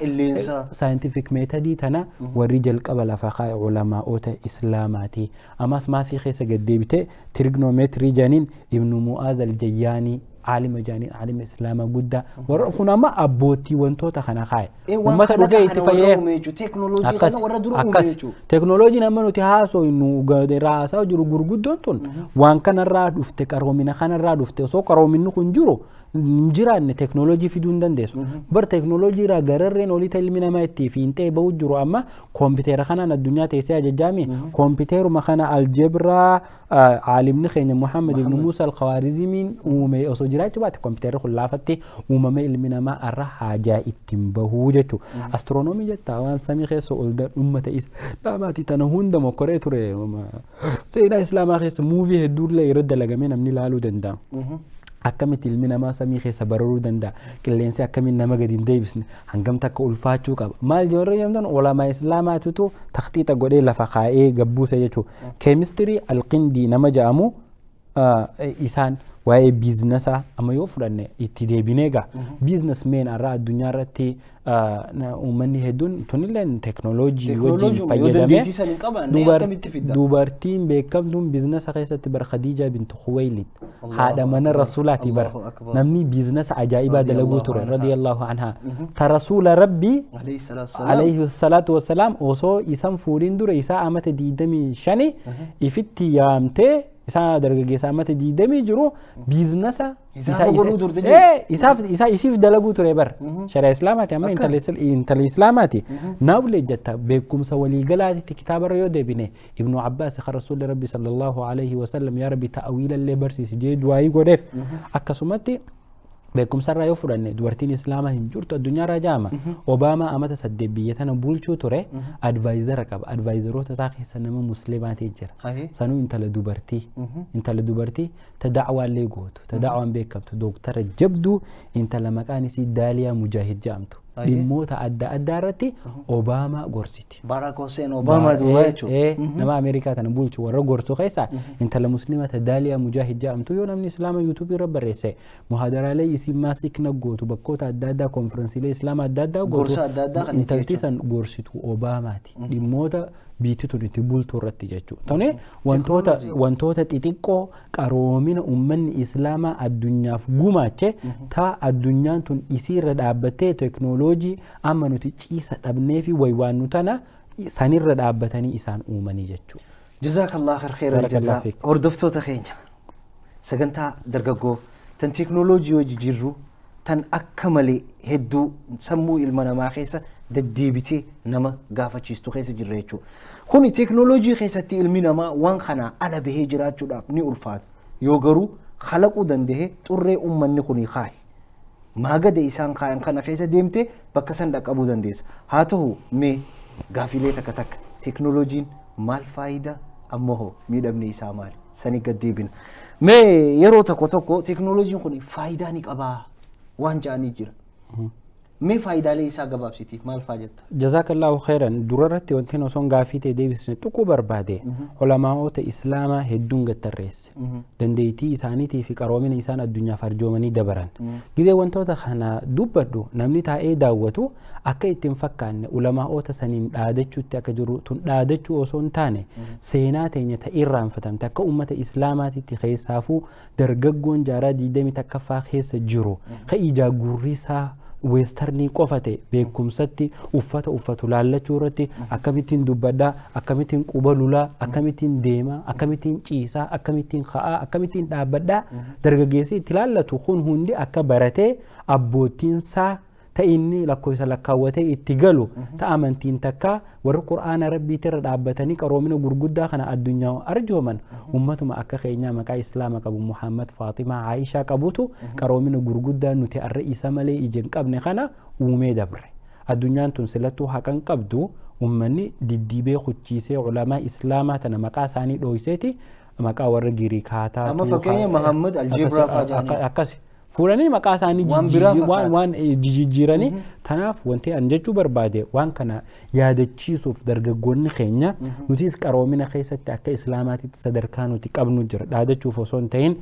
Speaker 4: scientific method tana warri jalqaba lafa khaay ulamaa'ota islaamaati amas maasi khaysa gadeebite trigonometry janin ibn Mu'az al-Jayyani عالم جانين عالم إسلام جدا ورفنا ما أبوتي وانتو تخنا خاي وما تروفي تفايه تكنولوجيا نمنو تهاسو إنه قد راسا وجرو جرجود دون وان كان الراد افتكر ومن خان الراد افتكر سو كرو منو كنجرو نجرا إن تكنولوجيا في دون دندس بر تكنولوجيا را قررين ولي تلمنا ما يتي في انتي بوجرو أما كمبيوتر خنا الدنيا تيساج جامي كمبيوتر ما خنا الجبرا عالم نخين محمد بن موسى الخوارزمي ومي جرايتو بات كمبيوتر خلافتي ومما علمنا ما أرى حاجة اتنبهو جتو أسترونومي جتا وان سامي خيسو أولدر أمة داماتي تنهون دمو كوريتوري سيدا إسلام خيسو موفي هدور لا يرد لغمين أمني لالو دندا أكمل علمنا ما سامي خيسو بررو دندا كلينسي أكمل نمغدين ديبسن هنگم تاكو الفاتشو كاب مال جورو يمدن علماء إسلاماتو تو تخطيطا قولي لفقائي قبوسة جتو كيمستري القندي نمجا أمو إسان waa'ee biizinasa amma yoo fudhanne itti deebineega biizinasmeen irraa addunyaa irratti uummanni hedduun tunilleen teknooloojii wajjin fayyadamee dubartiin beekamtuun biizinasa keessatti bar Khadiija bintu Khuwaylid haadha mana rasuulaati bar namni biizinasa ajaa'ibaa dalaguu ture radiyallahu anha ta rasuula rabbii alayhi salaatu wassalaam osoo isan fuudhin dura isaa amata 25 ifitti yaamtee isa dargaggeessa amata 20 jiru biizinasa isaaf dalagu ture bar sharia islaamaati amma intala islaamaati nawle jatta beekumsa waliigalaati kitaaba yoo deebine ibnu Abbaas rasuul rabbi sallallahu alayhi wa sallam ya rabbi ta'wila le barsiis jee du'aayi godheef akkasumatti beekumsarraa yoo fudhanne dubartiin islaamaa hin jirtu addunyaarra jaama. Obaamaa amata 8 biyya tana bulchuu ture advaayizara qaba. Advaayizaroota isaa keessa nama musliimaatii jira. Sanuu intala dubartii ta da'waallee gootu ta da'waan beekamtu dooktara jabduu intala maqaan isii Daaliyaa Mujaahid jedhamtu. Dhimmoota adda addaa irratti Obaamaa gorsiti.
Speaker 3: Barack Hussein Obaamaa duwwaa jechuudha.
Speaker 4: Nama Ameerikaa tana bulchu warra gorsu keessaa intala musliima ta Daaliyaa Mujaahid jedhamtu yoo namni islaama yuutuubii irra barreesse muhaadaraalee isii maasik na gootu bakkoota adda addaa konferensiilee islaama adda addaa gootu intalti san gorsitu Obaamaati. Dhimmoota biitituun itti bultuu irratti jechuudha. Tone wantoota xixiqqoo qaroomina uummanni islaamaa addunyaaf gumaache ta addunyaan tun isii irra dhaabbattee teknooloojii amma nuti ciisa dhabnee fi waywaannu tana sanirra dhaabbatanii isaan uumanii jechuudha.
Speaker 3: Jazaakallah khairan jazaa. Hordoftoota keenya sagantaa dargaggoo tan teknooloojii hojii jirru tan akka malee hedduu sammuu ilma namaa keessa deddeebitee nama gaafachiistu keessa jirra jechuudha. Kuni teknooloojii keessatti ilmi namaa waan kana ala bahee jiraachuudhaaf ni ulfaata. Yoo garuu khalaquu danda'e xurree uummanni kuni kaaye. Maagada isaan kaayan kana keessa deemtee bakka san dhaqqabuu dandeessa. Haa ta'u mee gaafilee takka takka teknooloojiin maal faayidaa ammoo miidhamni isaa maali? Sani gad deebina. Mee yeroo tokko teknooloojiin kuni faayidaa ni qabaa waan jedhanii jira. Mee faayidaalee isaa gabaabsiti maal faa jetta?
Speaker 4: Jazaakallahu khairan durarratti wanti osoon gaafii ta'e deebisne tuquu barbaade ulamaa'oota islaamaa hedduun gattarreesse dandeettii isaaniitii fi qaroomina isaan addunyaaf arjoomanii dabaran gizee wantoota kana dubbadhu namni taa'ee daawwatu akka ittiin fakkaanne ulamaa'oota saniin dhaadachuutti akka jiru tun dhaadachuu osoo hin taane seenaa teenya ta'ee irraanfatamte akka ummata islaamaatitti keessaafuu dargaggoon jaaraa 20 takkaffaa keessa jiru ka ijaa gurrisaa weestarnii qofate beekumsatti uffata uffatu laallachuu irratti akkamittiin dubbadhaa akkamittiin quba lulaa akkamittiin deemaa akkamittiin ciisaa akkamittiin ka'aa akkamittiin dhaabbadhaa dargaggeessi itti laallatu kun hundi akka baratee abboottiinsaa ta'inni lakkoofsa lakkaawwatee itti galu ta'a amantiin takka warra qur'aana rabbiitirra dhaabbatanii qaroomina gurguddaa kana addunyaa arjooman ummatuma akka keenyaa maqaa islaama qabu Muhammad Faatimaa Aishaa qabutu qaroomina gurguddaa nuti arra isa malee ijeen qabne kana uumee dabre addunyaan tun silattuu haqan qabdu ummanni diddiibee hucciisee ulamaa islaamaa tana maqaa isaanii dhooyseeti maqaa warra Giriikaataa
Speaker 3: amma fakkeenya Muhammad Aljibraa fa'aa
Speaker 4: akkasi fuulanii maqaa isaanii waan jijjiiranii tanaaf wanti an jechuu barbaade waan kana yaadachiisuuf dargaggoonni keenya nutis qaroomina keessatti akka islaamaatitti sadarkaa nuti qabnu jira dhaadachuuf osoo hin ta'in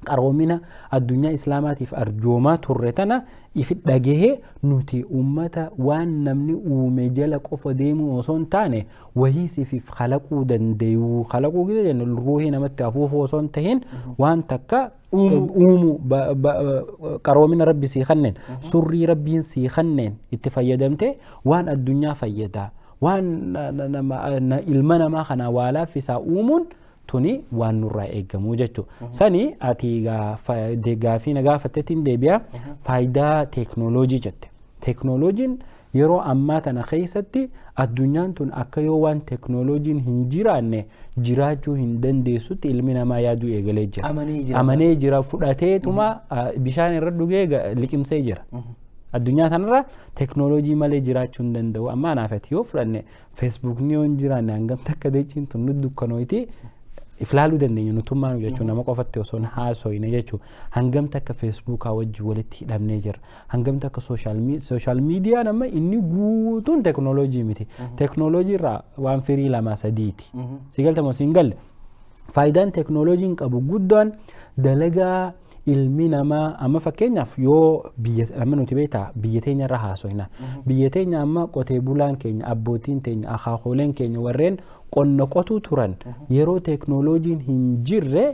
Speaker 4: qaroomina addunyaa islaamaatiif arjoomaa turre tana ifi dhagahee nuti ummata waan namni uume jala qofa deemuu osoo hin taane wahii siif khalaquu dandeeyu khalaquu gida jennu ruuhii namatti afuufuu osoo hin ta'in waan takka uumu qaroomina rabbi sii kanneen surrii rabbiin sii kanneen itti fayyadamte waan addunyaa fayyadaa waan ilma namaa kana waalaaf isaa uumuun tuni waan nurraa eegamu jechuudha. Sani ati gaafii na gaafatteetiin deebi'a faayidaa teknooloojii jette. Teknooloojiin yeroo ammaa tana keessatti addunyaan tun akka yoo waan teknooloojiin hin jiraanne jiraachuu hin dandeessutti ilmi namaa yaaduu eegalee jira. Amanee jira fudhateetuma bishaan irra dhugee liqimsee jira. Addunyaa tanarra teknooloojii malee jiraachuu hin danda'u. Amma anaafati yoo fudhanne feesbuukni yoo hin jiraanne hangam takka dachiin tun nu dukkanooti iflaaluu dandeenya nutummaan jechuun nama qofatti osoo hin haasoyne jechuun hangam takka feesbuukaa wajji walitti hidhamnee jira hangam takka sooshaal miidiyaan amma inni guutuun teknooloojii miti teknooloojii irraa waan firii lama sadiiti sigaltama siin galle faayidaan teknooloojiin qabu guddaan dalagaa ilmi namaa amma fakkeenyaaf yoo biyya amma nuti beektaa biyya teenya irra haasoyna biyya teenya amma qotee bulaan keenya abbootiin teenya akaakooleen keenya warreen qonna qotuu turan yeroo teknooloojiin hin jirre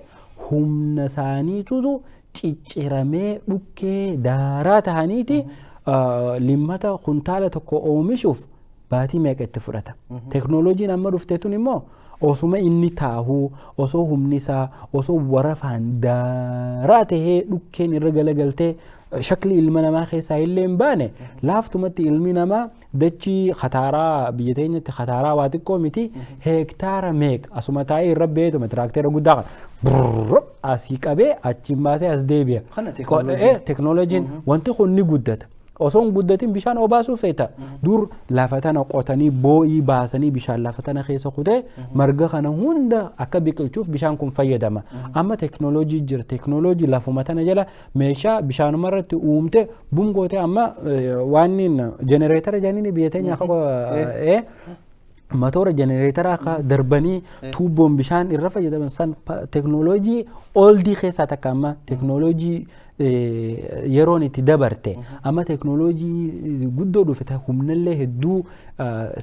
Speaker 4: humna isaaniitu cicciramee dhukkee daaraa tahaniiti limmata kuntaala tokko oomishuuf baatii meeqa itti fudhata teknooloojiin amma dhufteetun immoo osuma inni taa'uu osoo humni isaa osoo warafaan daaraa tahee dhukkeen irra galagaltee shakli ilma namaa keessaa illee hin baane laaftumatti ilmi namaa dachii khataaraa biyya teenyatti khataaraa waa xiqqoo miti heektaara meeqa asuma taa'ee irra beetuma tiraakteera guddaa kana asii qabee achiin baasee as deebi'a. Teknooloojiin wanti kun ni guddata. Osoo hin guddatin bishaan obaasuuf feeta. Dur lafa tana qotanii boo'ii baasanii bishaan lafa tana keessa kutee marga kana hunda akka biqilchuuf bishaan kun fayyadama. Amma teknooloojii jira. Teknooloojii lafuma tana jala meeshaa bishaanuma irratti uumte bungootee amma waan jenereetara jedhanii biyya teenya akka matoora jenereetara akka darbanii tuubboon bishaan irra fayyadaman san teknooloojii oldii keessaa takka amma teknooloojii yeroon itti dabarte amma teknooloojii guddoo dhufte humnallee hedduu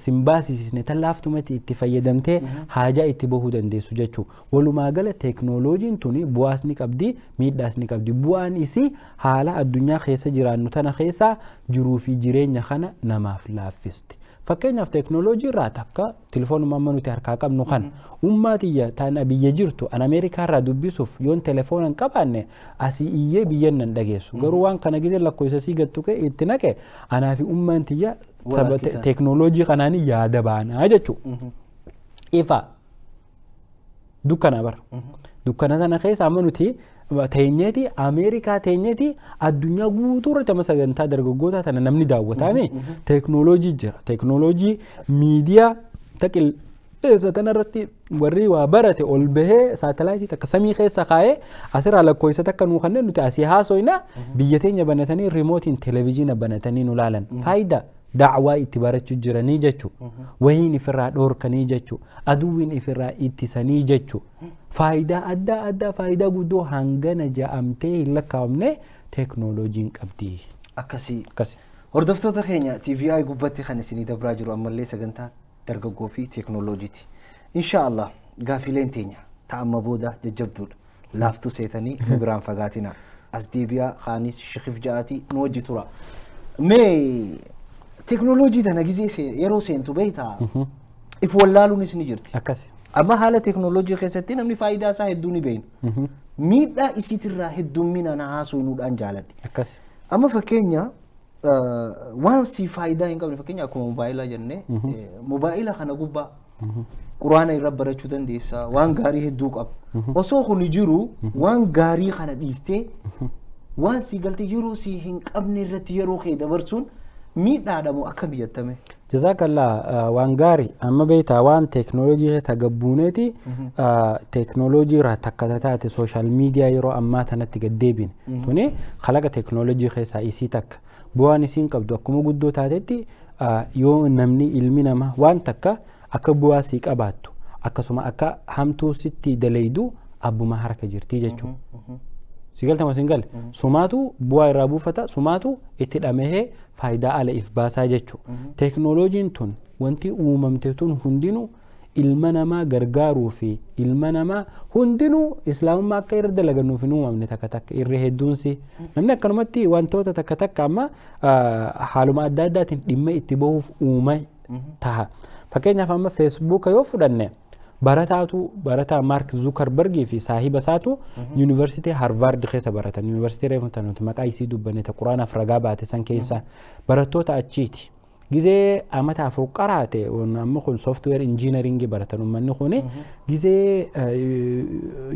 Speaker 4: simbaasisne tallaaftumatti itti fayyadamtee haajaa itti bahuu dandeessu jechuudha. Walumaa gala teknooloojiin tuni bu'aas ni qabdi miidhaas ni qabdi. Bu'aan isii haala addunyaa keessa jiraannu tana keessaa jiruu fi jireenya kana namaaf laaffisti. Fakkeenyaaf teknooloojii irraa takka telefoonuma amma nuti harkaa qabnu kan ummaatiyya tana biyya jirtu an Ameerikaa irraa dubbisuuf yoon telefoona hin qabaanne asii iyyee biyyan nan dhageessu. Garuu waan kana gisee lakkoofsa sii gattu kee itti naqe anaa fi ummaantiyya teknooloojii kanaanii yaada baanaa jechuudha. Ifa dukkana bara. Dukkana sana keessa amma nuti teenyeeti Ameerikaa teenyeeti addunyaa guutuu irratti amma sagantaa dargaggoota tana namni daawwatame teknooloojii jira. Teknooloojii miidiyaa taqilleessa tana irratti warri waa barate ol bahee saatalaayitii takka samii keessa kaa'ee asirraa lakkoofsa takka nuu kanneen nuti asii haasoyna biyya teenya banatanii riimootiin televezyiina banatanii nu laalan. Faayidaa da'waa itti barachuu jiranii jechuudha. Wayiin ifirraa dhoorkanii jechuudha. Aduwwiin ifirraa ittisanii jechuudha. Faayidaa adda addaa faayidaa guddoo hangana ja'amtee hin lakkaa'amne teknooloojiin qabdi.
Speaker 3: Akkasii. Hordoftoota keenya TVI gubbatti kan isinii dabraa jiru ammallee sagantaa dargaggoo fi teknooloojiiti. Inshaallah gaafileen teenya ta'amma booda jajjabduudha. Laaftuu seetanii nu biraan fagaatina. As deebi'aa kaanis shikif ja'aati nu wajji tura. Mee teknooloojii tana gizee yeroo seentu beektaa if wallaaluunis ni jirti.
Speaker 4: Akkasii.
Speaker 3: Amma haala teknooloojii keessatti namni faayidaa isaa hedduu ni beekna. Miidhaa isiitirraa heddummina na haasofnuudhaan jaaladhe.
Speaker 4: Akkasii.
Speaker 3: Amma fakkeenya waan si faayidaa hin qabne fakkeenya akkuma mobaayilaa jennee mobaayila kana gubbaa quraana irra barachuu dandeessa waan gaarii hedduu qaba. Osoo kun jiru waan gaarii kana dhiistee waan si galtee yeroo si hin qabne irratti yeroo kee dabarsuun miidhaadhamu akka biyyatame.
Speaker 4: Jazakallah waan gaarii amma beektaa waan teknooloojii keessa gabbuuneeti teknooloojii irraa takka taate sooshaal miidiyaa yeroo ammaa tanatti gad deebine tuni kalaqa teknooloojii keessaa isii takka bu'aan isiin qabdu akkuma guddoo taatetti yoo namni ilmi namaa waan takka akka bu'aa sii qabaattu akkasuma akka hamtuu sitti dalaydu abbuma harka jirti jechuudha. Sigaltama singal sumaatu bu'aa irraa buufata sumaatu itti dhamahee faayidaa ala if baasaa jechuudha. Teknooloojiin tun wanti uumamte tun hundinuu ilma namaa gargaaruu fi ilma namaa hundinuu islaamummaa akka irra dalagannuuf hin uumamne takka takka irra hedduunsi namni akkanumatti wantoota takka takka amma haaluma adda addaatiin dhimma itti bahuuf uume taha. Fakkeenyaaf amma feesbuuka yoo fudhanne barataa Mark Zuckerberg fi saahiba isaatu yuunivarsiitii Harvard keessa baratan yuunivarsiitii reefuntan nuti maqaa isii dubbanne ta quraanaaf ragaa baate san keessa barattoota achiiti. Gizee amata afur qaraate amma kun software engineering baratan ummanni kuni gizee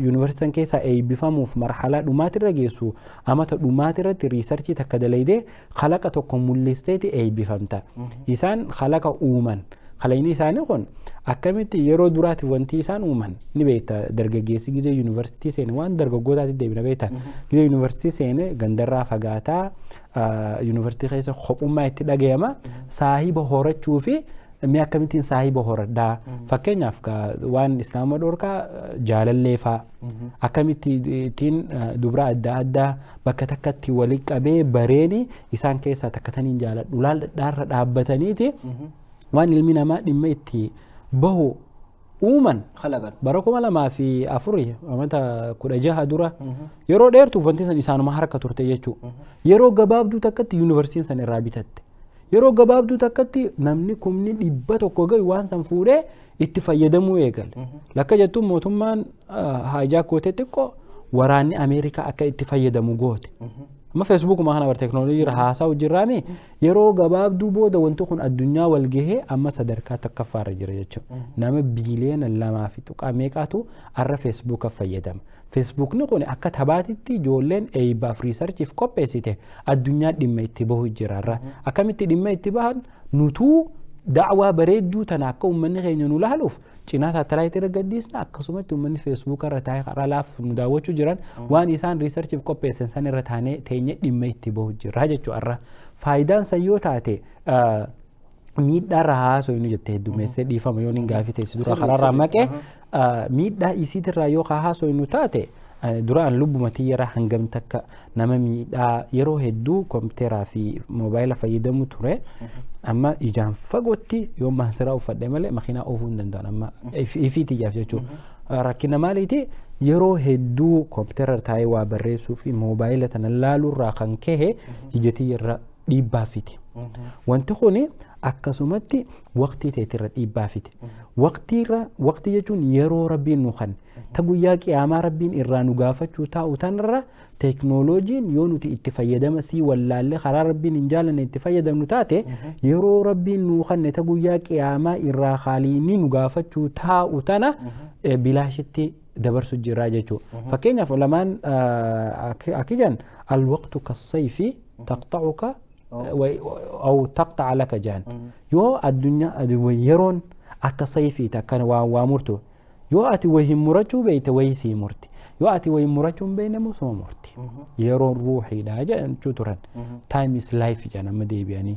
Speaker 4: yuunivarsiitiin keessa eebbifamuuf marhala dhumaatirra geessu amata dhumaatirratti riisarchii takka dalaydee khalaqa tokko mul'isteeti eebbifamta. Isaan khalaqa uuman. Khalayni isaanii kun akkamitti yeroo duraati wanti isaan uuman ni beekta dargaggeessi gizee yuunivarsiitii seene waan dargaggootaatti deebina beekta gizee yuunivarsiitii seene gandarraa fagaataa yuunivarsiitii keessa kophummaa itti dhagayama saahiba horachuu fi mi akkamittiin saahiba horadhaa fakkeenyaaf waan islaama dhorkaa jaalalleefaa akkamittiin dubra adda addaa bakka takkatti walitti qabee bareeni isaan keessaa takkataniin jaaladhu laaldhaarra dhaabbataniiti waan ilmi namaa dhimma itti bahu uuman bara 2004 amata 16 dura yeroo dheertuuf wanti san isaanuma harka turte jechuudha. Yeroo gabaabduu takkatti yuunivarsiitiin san irraa bitatte. yeroo gabaabduu takkatti namni kumni 100 gahu waan san fuudhee itti fayyadamuu eegale. Lakka jettuun mootummaan haajaa kootee xiqqoo waraanni Ameerikaa akka itti fayyadamu goote. Amma Facebook ma kana bar teknooloojii irra haasawu jirraami yeroo gabaabduu booda wanti kun addunyaa wal gahee amma sadarkaa takkaffaarra jira jechuudha. Nama biiliyoona 2.3 meeqaatu arra Facebook fayyadama. Facebook ni kun akka tabaatitti ijoolleen eeyibaaf riisarchiif qopheessite addunyaa dhimma itti bahu jiraarra. Akkamitti dhimma itti bahan nutuu da'waa bareedduu tana akka uummanni keenya nu laaluuf cinaa saatalaayit irra gaddiisna akkasumatti uummanni feesbuuk irra taa'ee karaa laaf nu daawwachuu jiran waan isaan riisarchiif qopheessan san irra taanee teenye dhimma itti bahu jira jechuudha. Faayidaan san yoo taate miidhaarra haasoo inni jettee heddumeessee dhiifama yoo niin gaafii teessi dura karaarraa maqee miidhaa isiitirraa yoo haasoo inni taate duraan lubbuma tiyyara hangam takka nama miidhaa yeroo hedduu kompiiteraa fi moobaayila fayyadamu ture. Amma ijaan fagootti yoo maansiraa uffadhe malee makiinaa oofuu hin danda'an amma ifiitiyyaaf jechuudha. Rakkina maaliiti yeroo hedduu kompiitera taa'ee waa barreessuu fi moobaayila tana laaluurraa kan kahe ija tiyyarra dhiibbaa fiti. Wanti kuni akkasumatti waqtii teetirra dhiibbaa fiti. Waqtii jechuun yeroo rabbiin nu kan ta guyyaa qiyaamaa rabbiin irraa nu gaafachuu taa'u tanarra teknooloojiin yoo nuti itti fayyadama sii wallaallee karaa rabbiin hin jaalanne itti fayyadamnu taate yeroo rabbiin nu kanne ta guyyaa qiyaamaa irraa haaliinii nu gaafachuu taa'u tana bilaashitti dabarsu jirraa jechuudha. Fakkeenyaaf lamaan akijan alwaqtu kassayfi taqxacuka أو تقطع لك جان يو الدنيا يرون أكسيفي تكن وامرتو يو أتي وهم مرتو بيت ويسي مرتي يو أتي وهم مرتو بين مسوم مرتي يرون روحي لا جان شطران time is life جانا مدي بياني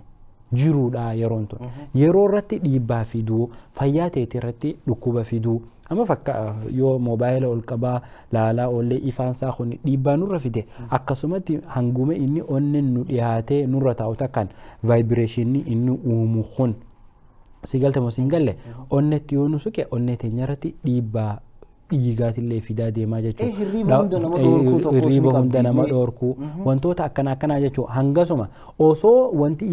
Speaker 4: جرو لا يرون تو يرون رتي ديبا فيدو فياتي ترتي ركوبا فيدو أما فكا يو موبايل والكبا لا ولا إفان ساخوني ديبا نور فيده أكسمتي هنجومة إني أنن نوديهاته نور تاوتا كان vibration إنه ومخون سيقالته مسينقال له أنت يونو سكى أنت نيرتي ديبا dhiigaati illee fidaa deemaa jechuudha. Hirriiba hunda nama dhoorku wantoota akkanaa jechuudha. Hangasuma osoo wanti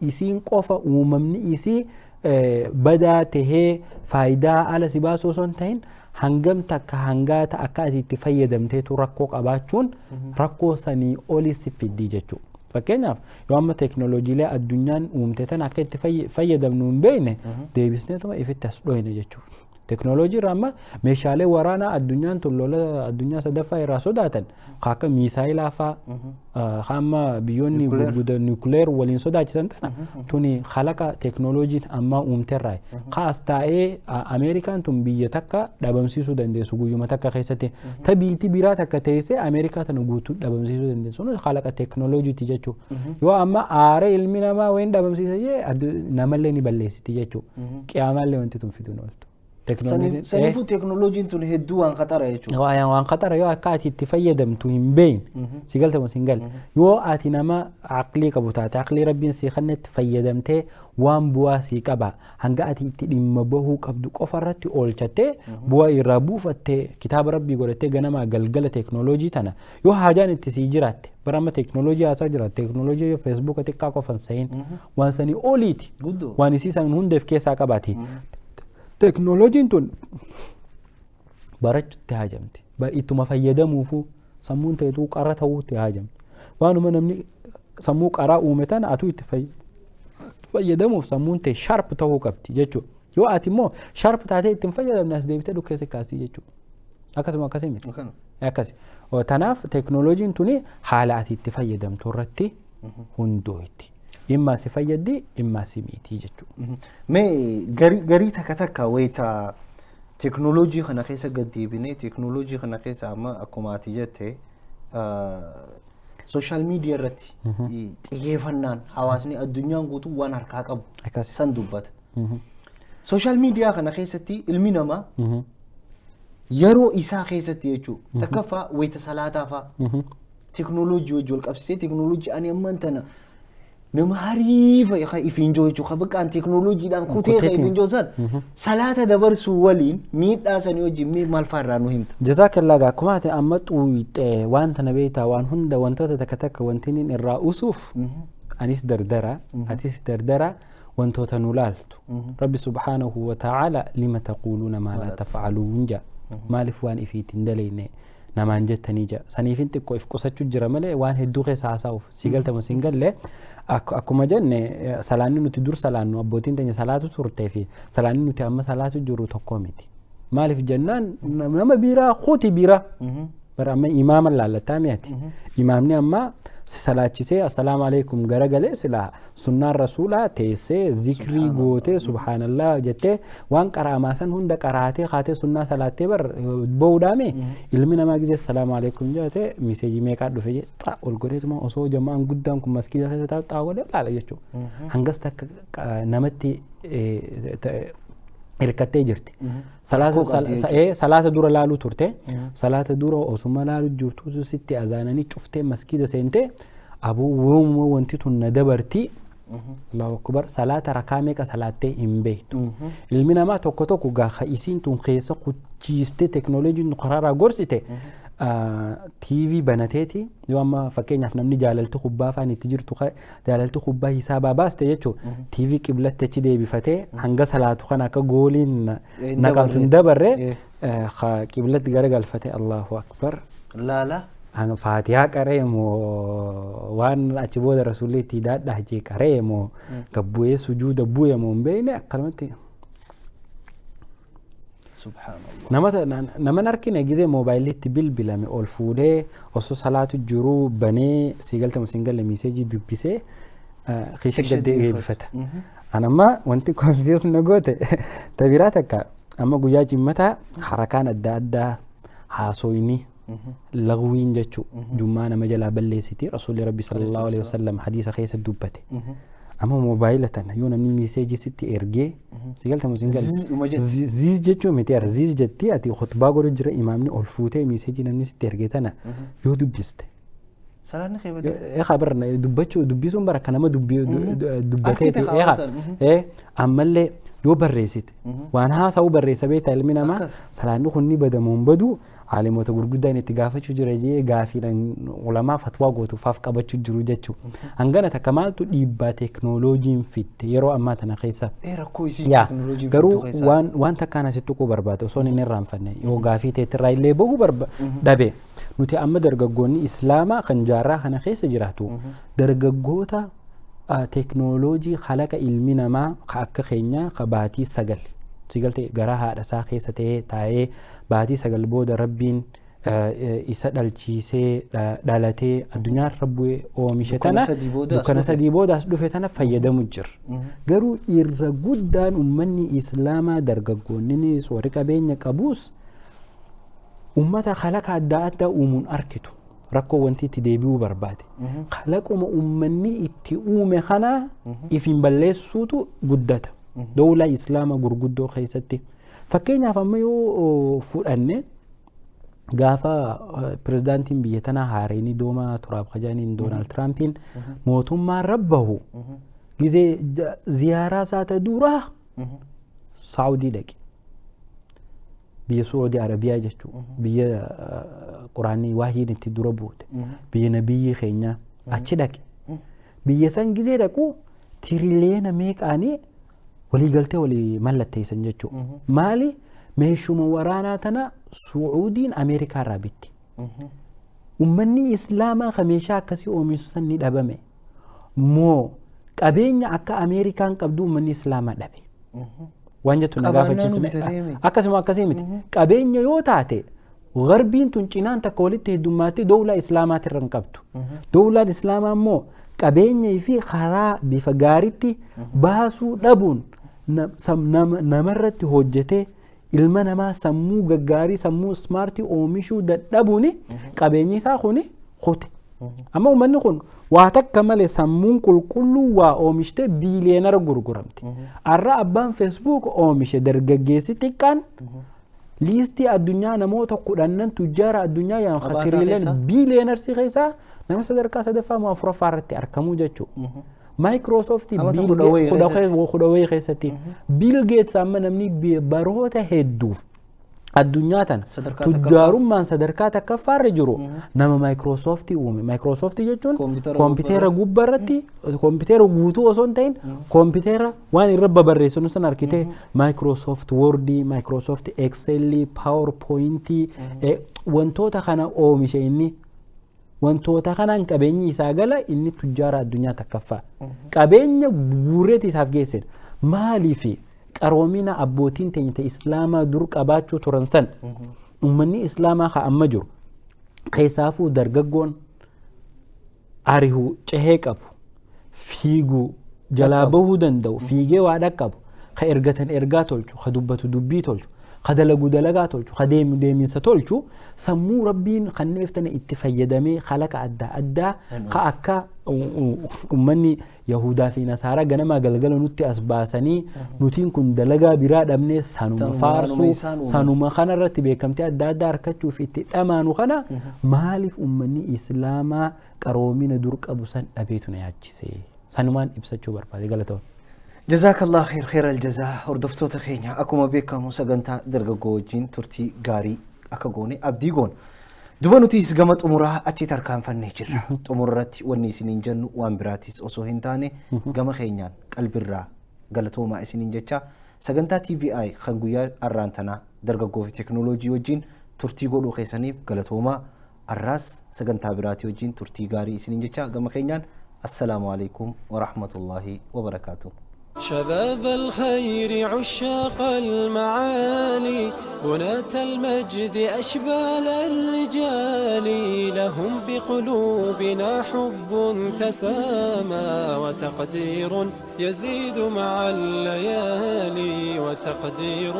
Speaker 4: isiin qofa uumamni isii badaa tahee faayidaa ala si baasu osoo hin ta'in hangam takka hangaata akka ati itti fayyadamteetu rakkoo qabaachuun rakkoo sanii oli si fiddii jechuudha. Fakkeenyaaf yoo amma teknooloojiilee addunyaan uumte tan akka itti fayyadamnu hin beekne deebisneetuma ifitti as dhoyne jechuudha. Teknooloojii ramma meeshaalee waraanaa addunyaan tun lola addunyaa sadaffaa irraa sodaatan akka miisaayilaa fa'aa hamma biyyoonni gurguddaa nuukileer waliin sodaachisan tana tuni khalaqa teknooloojiin amma uumterraa kaas taa'ee Ameerikaan tun biyya takka dhabamsiisuu dandeessu guyyuma takka keessatti ta biitti biraa takka teessee Ameerikaa tana guutuu dhabamsiisuu dandeessu khalaqa teknooloojiiti jechuudha. Yoo amma aaree ilmi namaa wayin dhabamsiisee namallee ni balleessiti jechuudha. Qiyaamallee wanti tun fiduun ooltu.
Speaker 3: Sanifu teknooloojiin tun hedduu waan khatara jechuudha.
Speaker 4: Waan khatara yoo akka ati itti fayyadamtu hin beekne sigalta singal yoo ati nama aqlii qabu taate aqlii rabbiin si kennetti fayyadamtee waan bu'aa si qaba hanga ati itti dhimma bahuu qabdu qofa irratti oolchattee bu'aa irraa buufattee kitaaba rabbii godhattee ganama galgala teknooloojii tana yoo haajaan itti si jiraatte barama teknooloojii haasaa jiraatte teknooloojii yoo feesbuuka xiqqaa qofan sayin waan sanii oliiti waan isii san hundeef keessaa qabaati. Teknooloojiin tun barachuutti haajamte. Ittuma fayyadamuufu sammuun ta'etu qara ta'uutti haajamte. Waanuma namni sammuu qaraa uume tana atu itti fayyadamuuf sammuun ta'e sharp ta'uu qabdi jechuudha. Yoo ati immoo sharp taatee ittiin fayyadamne as deebitee dhukkeessa kaastii jechuudha. Akkasuma akkasii miti. Akkasi. Tanaaf teknooloojiin tuni haala ati itti fayyadamtu irratti hundooyti. Imma si fayyaddi imma si miti jechuudha.
Speaker 3: Mee garii takka wayita teknooloojii kana keessa gaddeebinee teknooloojii kana keessa amma akkuma ati jette sooshaal miidiyaa irratti xiyyeeffannaan hawaasni addunyaan guutuu waan harkaa qabu san dubbata. Sooshaal miidiyaa kana keessatti ilmi namaa yeroo isaa keessatti jechuudha. Takkaffaa wayita salaataa fa'aa teknooloojii wajjin wal qabsiisee teknooloojii ani ammaan tana nama hariifa ifinjoo jechuudha. Bakka teknooloojiidhaan kutee ifinjoo san salaata dabarsuu waliin miidhaa sanii wajjin maal fa'arraa nu himta.
Speaker 4: Jazaakallaa akkuma ati amma xuuxee waan tana beektaa waan hunda wantoota takka wanti inni irraa usuuf anis dardara atis dardara wantoota nu laaltu rabbi subhaanahu wa ta'ala lima taquuluuna maa laa taf'aluun jaa maaliif waan ifiitiin daleyne namaan jettanii jaa saniifin xiqqoo if qusachuu jira malee waan hedduu keessa haasa'uuf si galtama siin galle akkuma jenne salaanni nuti dur salaannu abbootiin teenya salaatu turtee fi salaanni nuti amma salaatu jiru tokko miti maaliif jennaan nama biiraa kuti biiraa bara amma imaama laallataa mi'ati imaamni amma salaachisee assalaamu alaykum garagalee sila sunnaan rasuulaa teessee zikrii gootee subhaanallah jettee waan qaraamaa san hunda qaraatee kaatee sunnaa salaattee bar ba'uudhaame ilmi namaa gisee assalaamu alaykum jettee miseejii meeqaa dhufe jee ol godheetuma osoo jamaan guddaan kun maskiida keessa taa'u godhee laala jechuudha hangas takka namatti irkattee jirti salaata dura laaluu turte salaata dura osuma laaluu jirtu sitti azaananii cuftee maskiida seentee abuu woomuma wanti tun na dabarti Allahu akbar salaata rakaa meeqa salaattee hin beektu ilmi namaa tokko tokko gaafa isiin tun keessa kuchiiste teknooloojiin qaraaraa gorsite TV banateeti yoo amma fakkeenyaaf namni jaalaltu kubbaa afaan itti jirtu jaalaltu kubbaa hisaabaa baaste jechuudha TV qiblatti achi deebifatee hanga salaatu kan akka gooliin naqamtu hin dabarre qiblatti garagalfate Allahu akbar
Speaker 3: laala
Speaker 4: faatihaa qaree moo waan achi booda rasuulli itti daadhaa jee qaree moo gabbu'ee sujuuda bu'e moo hin beekne akkanumatti naman arkine gisee moobaayiliitti bilbilame ol fuudhee osoo salaatu jiru banee siigalta musiingalle miiseejii dubbisee kiisha gaddee eebbifata. Anamma wanti konfiis na goote tabiraa takka amma guyyaa jimmataa harakaan adda addaa haasoyni lagwiin jechuu jummaa nama jalaa balleessiti rasuulli rabbi sallallahu alaihi wasallam hadiisa keessa dubbate. Amma moobaayila tana yoo namni miiseejii sitti ergee siigalta musiingalle ziiz jechuu miti ara ziiz jetti ati khutbaa godhu jira imaamni ol fuutee miiseejii namni sitti ergee tana yoo dubbiste.
Speaker 3: Salaanni keebate.
Speaker 4: Khabar dubbisuun bara kanama dubbateeti. Ammallee yoo barreessite waan haasa'u barreessa beektaa ilmi namaa salaanni kun ni badamuun badu عالموتا غرغدان itti gaafachuu jira jee gaafiidhaan ulamaa fatwaa gootuufaaf qabachuu jiru jechuu hangana takamaaltu dhiibbaa teknooloojiin fitte yeroo ammaa tana keessa
Speaker 3: rakkoo isii teknooloojiin
Speaker 4: garuu waan takkaan asitti tuquu barbaade osoo inni irraanfanne yoo gaafii teetirraa illee bahuu dhabe nuti amma dargaggoonni islaamaa kan jaarraa kana keessa jiraatu dargaggoota teknooloojii khalaqa ilmi namaa akka keenyaa qabaatii sagaltee garaa haadha isaa keessa ta'ee taa'ee baatii sagal booda rabbiin isa dhalchiisee dhalatee addunyaa rabbu'ee oomishe tana dukkana sadii booda as dhufe tana fayyadamu jira. Garuu irra guddaan ummanni islaamaa dargaggoonnis warri qabeenya qabuus ummata khalaqa adda addaa uumuun arkitu rakkoo wanti itti deebi'uu barbaade. Khalaquma ummanni itti uume kana ifin balleessuutu guddata. Dawlaa islaamaa gurguddoo keessatti. Fakkeenyaaf amma yoo fudhanne gaafa pirezidaantiin biyya tanaa haareenii doomaa turaab kajaaniin Doonaald Tiraampiin mootummaan rabbahu gisee ziyaaraa isaata duraa Saawudii dhaqe. Biyya Saawudii Arabiyaa jechuudha. Biyya quraanii waahiin itti dura buute. Biyya nabiyyi keenya achi dhaqe. Biyya san gisee dhaqu tiriliyeena meeqaanii waliigaltee walii mallatteessan jechuudha. Maali meeshuma waraanaa tana Suudiin Ameerikaa irraa bitti. Ummanni islaamaa ka meeshaa akkasii oomishu san ni dhabame. Moo qabeenya akka Ameerikaan qabdu ummanni islaamaa dhabe. Waan jettu na gaafachiisne akkasuma akkasii miti. Qabeenya yoo taate garbiin tun cinaan takka walitti heddummaatti dawlaa islaamaatirra hin qabdu. Dawlaan islaamaa immoo qabeenya fi karaa bifa gaariitti baasuu dhabuun namarratti hojjetee ilma namaa sammuu gaggaarii sammuu smaartii oomishuu dadhabuun qabeenyi isaa kuni kute. Amma uummanni kun waa takka malee sammuun qulqulluu waa oomishte biiliyeenara gurguramti. Arra abbaan Facebook oomishe dargaggeessi xiqqaan liistii addunyaa namoota kudhannan tujjaara addunyaa yaan khatiriileen biiliyeenarsi keessaa nama sadarkaa sadaffaa moo afuraffaa irratti argamuu jechuudha. Microsoft kudhawee keessatti Bill Gates amma namni baroota hedduuf addunyaa tana tujjaarummaan sadarkaa takkaffaarra jiru nama Microsoft uume. Microsoft jechuun kompiitera gubbarratti kompiitera guutuu osoo hin ta'in kompiitera waan irra babarreessinu san arkitee Microsoft Word, Microsoft Excel, PowerPoint wantoota kana oomishe inni wantoota kanaan qabeenyi isaa gala inni tujjaara addunyaa takkaffaa qabeenya guureeti isaaf geessedha. Maaliifi qaroomina abbootiin teenya islaamaa dur qabaachuu turan san ummanni islaamaa haa amma jiru keessaafuu dargaggoon arihu cehee qabu fiiguu jalaa bahuu danda'u fiigee waa dhaqqabu ka ergatan ergaa tolchu ka dubbatu dubbii tolchu ka dalagu dalagaa tolchu ka deemu deeminsa tolchu sammuu rabbiin kanneeftana itti fayyadamee khalaqa adda addaa ka akka ummanni yahudaa fi nasaara ganama galgala nutti as baasanii nutiin kun dalagaa biraa dhabnee sanuma faarsu sanuma kana irratti beekamtee adda addaa harkachuuf itti dhamaanu kana maaliif ummanni islaamaa qaroomina dur qabu san dhabeetu na yaachise sanumaan ibsachuu barbaade galatoon.
Speaker 3: جزاك الله خير خير الجزاء هردفتو تخينيا أكو بيكا مساقنتا درقاقوجين ترتي غاري أكاقوني أبديقون دوبانو تيس قامت أمورها أتي تركان فنيجر أموراتي والنيسينين جنو وانبراتيس أسو هنتاني قام خينيان قلب الرا قلتو ما إسينين جتشا ساقنتا تي في آي خنقويا الرانتنا درقاقو في تكنولوجي وجين ترتي قولو خيسانيف قلتو ما الراس ساقنتا براتي وجين ترتي غاري إسينين جتشا قام خينيان السلام عليكم ورحمة الله وبركاته.
Speaker 1: شباب الخير عشاق المعالي بناة المجد أشبال الرجال لهم بقلوبنا حب تسامى وتقدير يزيد مع الليالي وتقدير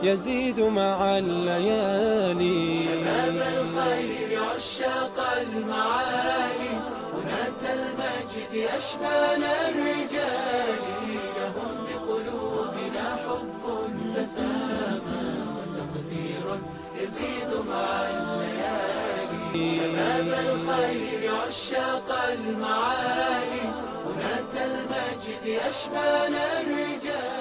Speaker 1: يزيد مع الليالي.
Speaker 2: شباب الخير عشاق المعالي بناة المجد أشبال الرجال لهم بقلوبنا حب تسامى وتقدير يزيد مع الليالي. شباب الخير عشاق المعالي بناة المجد أشبال الرجال.